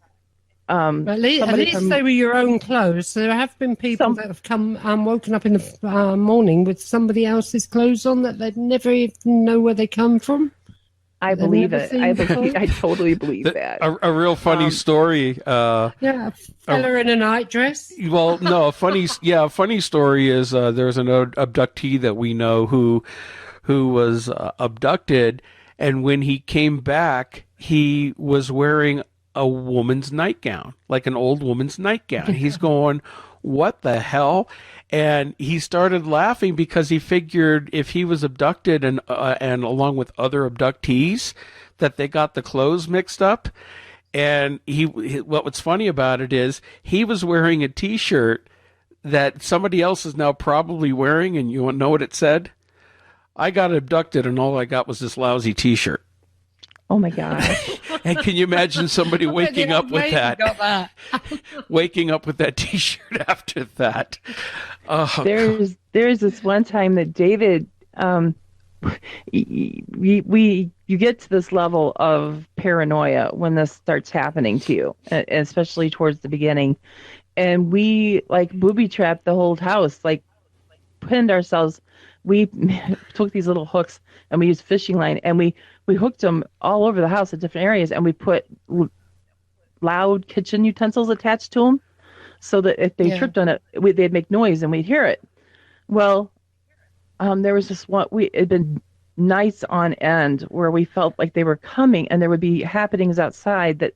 at least they were your own clothes. There have been people that have come woken up in the morning with somebody else's clothes on that they'd never even know where they come from. I believe it. I totally believe that. A real funny story. A fella in a nightdress. Well, no, a funny story is there's an abductee that we know who was abducted, and when he came back, he was wearing a woman's nightgown, like an old woman's nightgown. He's going, what the hell? And he started laughing because he figured if he was abducted and along with other abductees, that they got the clothes mixed up. And what's funny about it is he was wearing a T-shirt that somebody else is now probably wearing, and you want to know what it said? I got abducted, and all I got was this lousy T-shirt. Oh my gosh. And can you imagine somebody waking up with that? Waking up with that T-shirt after that. Oh, there's this one time that David, you get to this level of paranoia when this starts happening to you, especially towards the beginning. And we like booby trapped the whole house, like pinned ourselves. We took these little hooks and we used fishing line and we hooked them all over the house at different areas, and we put loud kitchen utensils attached to them so that if they tripped on it, they'd make noise and we'd hear it. Well, there was this one, it had been nights on end where we felt like they were coming, and there would be happenings outside that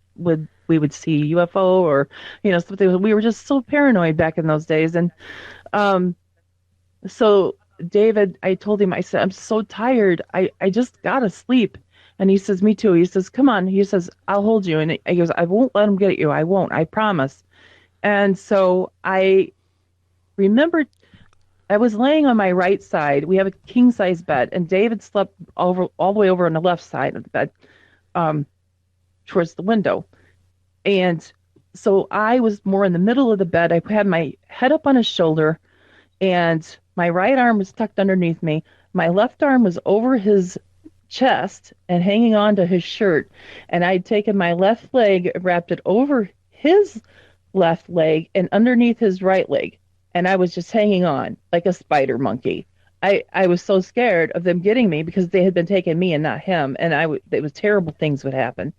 we would see UFO or, something. We were just so paranoid back in those days. And so David, I told him, I said, I'm so tired. I just gotta sleep. And he says, me too. He says, come on. He says, I'll hold you. And he goes, I won't let him get at you. I won't. I promise. And so I remembered I was laying on my right side. We have a king size bed, and David slept all the way over on the left side of the bed, towards the window. And so I was more in the middle of the bed. I had my head up on his shoulder, and my right arm was tucked underneath me. My left arm was over his chest and hanging on to his shirt. And I'd taken my left leg, wrapped it over his left leg and underneath his right leg. And I was just hanging on like a spider monkey. I was so scared of them getting me because they had been taking me and not him. And it was terrible things would happen.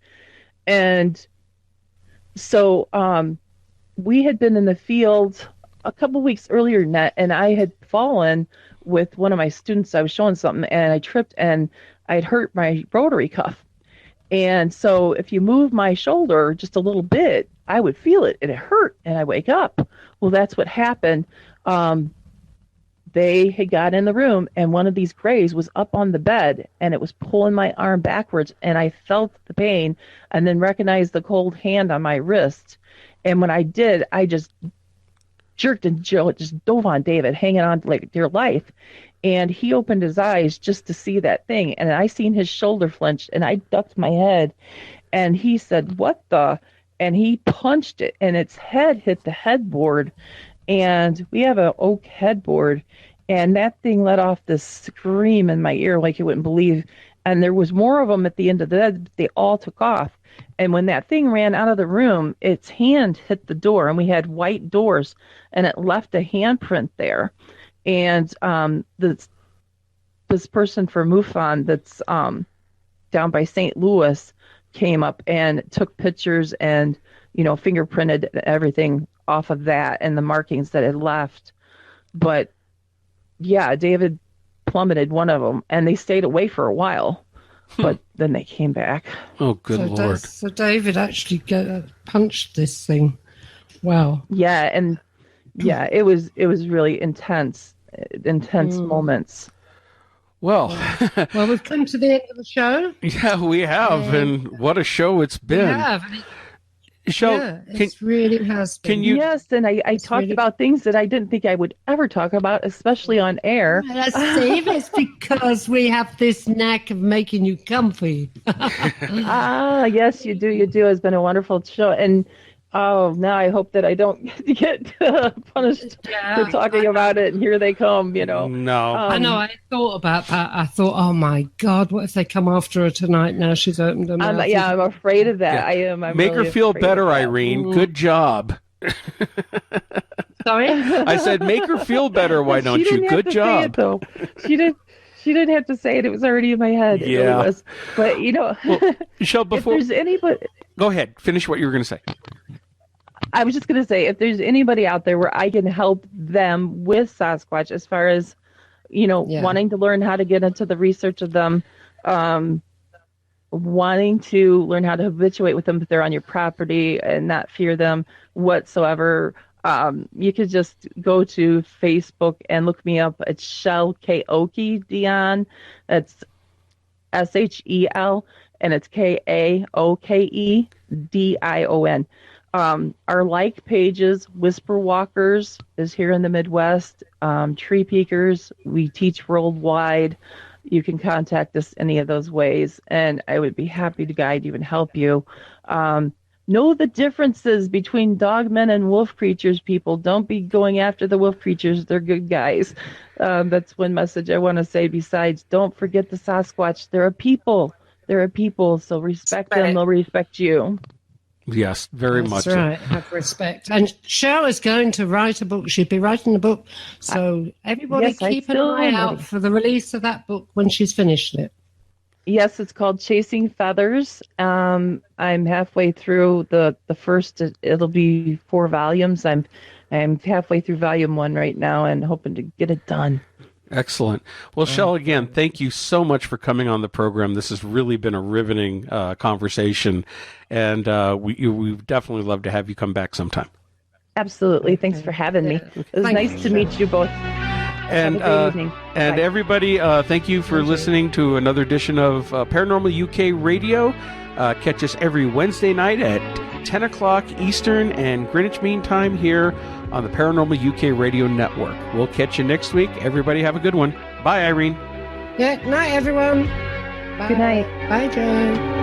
And so we had been in the field a couple weeks earlier than that, and I had fallen with one of my students. I was showing something, and I tripped, and I'd hurt my rotary cuff. And so if you move my shoulder just a little bit, I would feel it, and it hurt, and I wake up. Well, that's what happened. They had got in the room, and one of these grays was up on the bed, and it was pulling my arm backwards, and I felt the pain and then recognized the cold hand on my wrist. And when I did, I just jerked and just dove on David, hanging on to like dear life. And he opened his eyes just to see that thing. And I seen his shoulder flinch, and I ducked my head. And he said, what the? And he punched it, and its head hit the headboard. And we have an oak headboard. And that thing let off this scream in my ear like you wouldn't believe. And there was more of them at the end of the bed. They all took off. And when that thing ran out of the room, its hand hit the door, and we had white doors, and it left a handprint there. And this person for MUFON that's down by St. Louis came up and took pictures and, fingerprinted everything off of that and the markings that had left. But yeah, David plummeted one of them, and they stayed away for a while. But then they came back. Oh, good Lord. So David actually punched this thing. Wow. Yeah, and yeah, it was really intense moments. Well, well, we've come to the end of the show. Yeah, we have, and what a show it's been. We have. It really has been. Yes, and I talked about things that I didn't think I would ever talk about, especially on air. It's because we have this knack of making you comfy. Yes, you do. It's been a wonderful show. And Oh, now I hope that I don't get punished for talking about it, and here they come, No. I know, I thought about that. I thought, oh my God, what if they come after her tonight now she's opened her mouth? I'm afraid of that. Yeah. I am. I'm Make really her feel afraid better, of that. Irene. Good job. Sorry? I said, make her feel better. Why don't you? Good job. Say it, though. She didn't have to say it. It was already in my head. Yeah. It really was. But well, Shel, before if there's anybody, go ahead, finish what you were going to say. I was just going to say, if there's anybody out there where I can help them with Sasquatch, as far as wanting to learn how to get into the research of them, wanting to learn how to habituate with them if they're on your property and not fear them whatsoever. You could just go to Facebook and look me up. It's Shel Kaoke Dion. That's Shel, and it's Kaoke Dion. Our like pages, Whisper Walkers is here in the Midwest. Tree Peekers, we teach worldwide. You can contact us any of those ways, and I would be happy to guide you and help you. Know the differences between dogmen and wolf creatures, people. Don't be going after the wolf creatures. They're good guys. That's one message I want to say. Besides, don't forget the Sasquatch. They're a people. They're a people, so respect them. They'll respect you. Yes, very much. That's right. Have respect. And Shel is going to write a book. She'll be writing a book. So everybody keep an eye out for the release of that book when she's finished it. Yes, it's called Chasing Feathers. I'm halfway through the first. It'll be 4 volumes. I'm halfway through volume 1 right now and hoping to get it done. Excellent. Well, Shel, again, thank you so much for coming on the program. This has really been a riveting conversation, and we definitely love to have you come back sometime. Absolutely. Thanks for having me. It was nice to meet you both. And everybody, thank you for listening to another edition of Paranormal UK Radio. Catch us every Wednesday night at 10 o'clock Eastern and Greenwich Mean Time here on the Paranormal UK Radio Network. We'll catch you next week. Everybody have a good one. Bye, Irene. Yeah, night, everyone. Bye. Good night. Bye, Joe.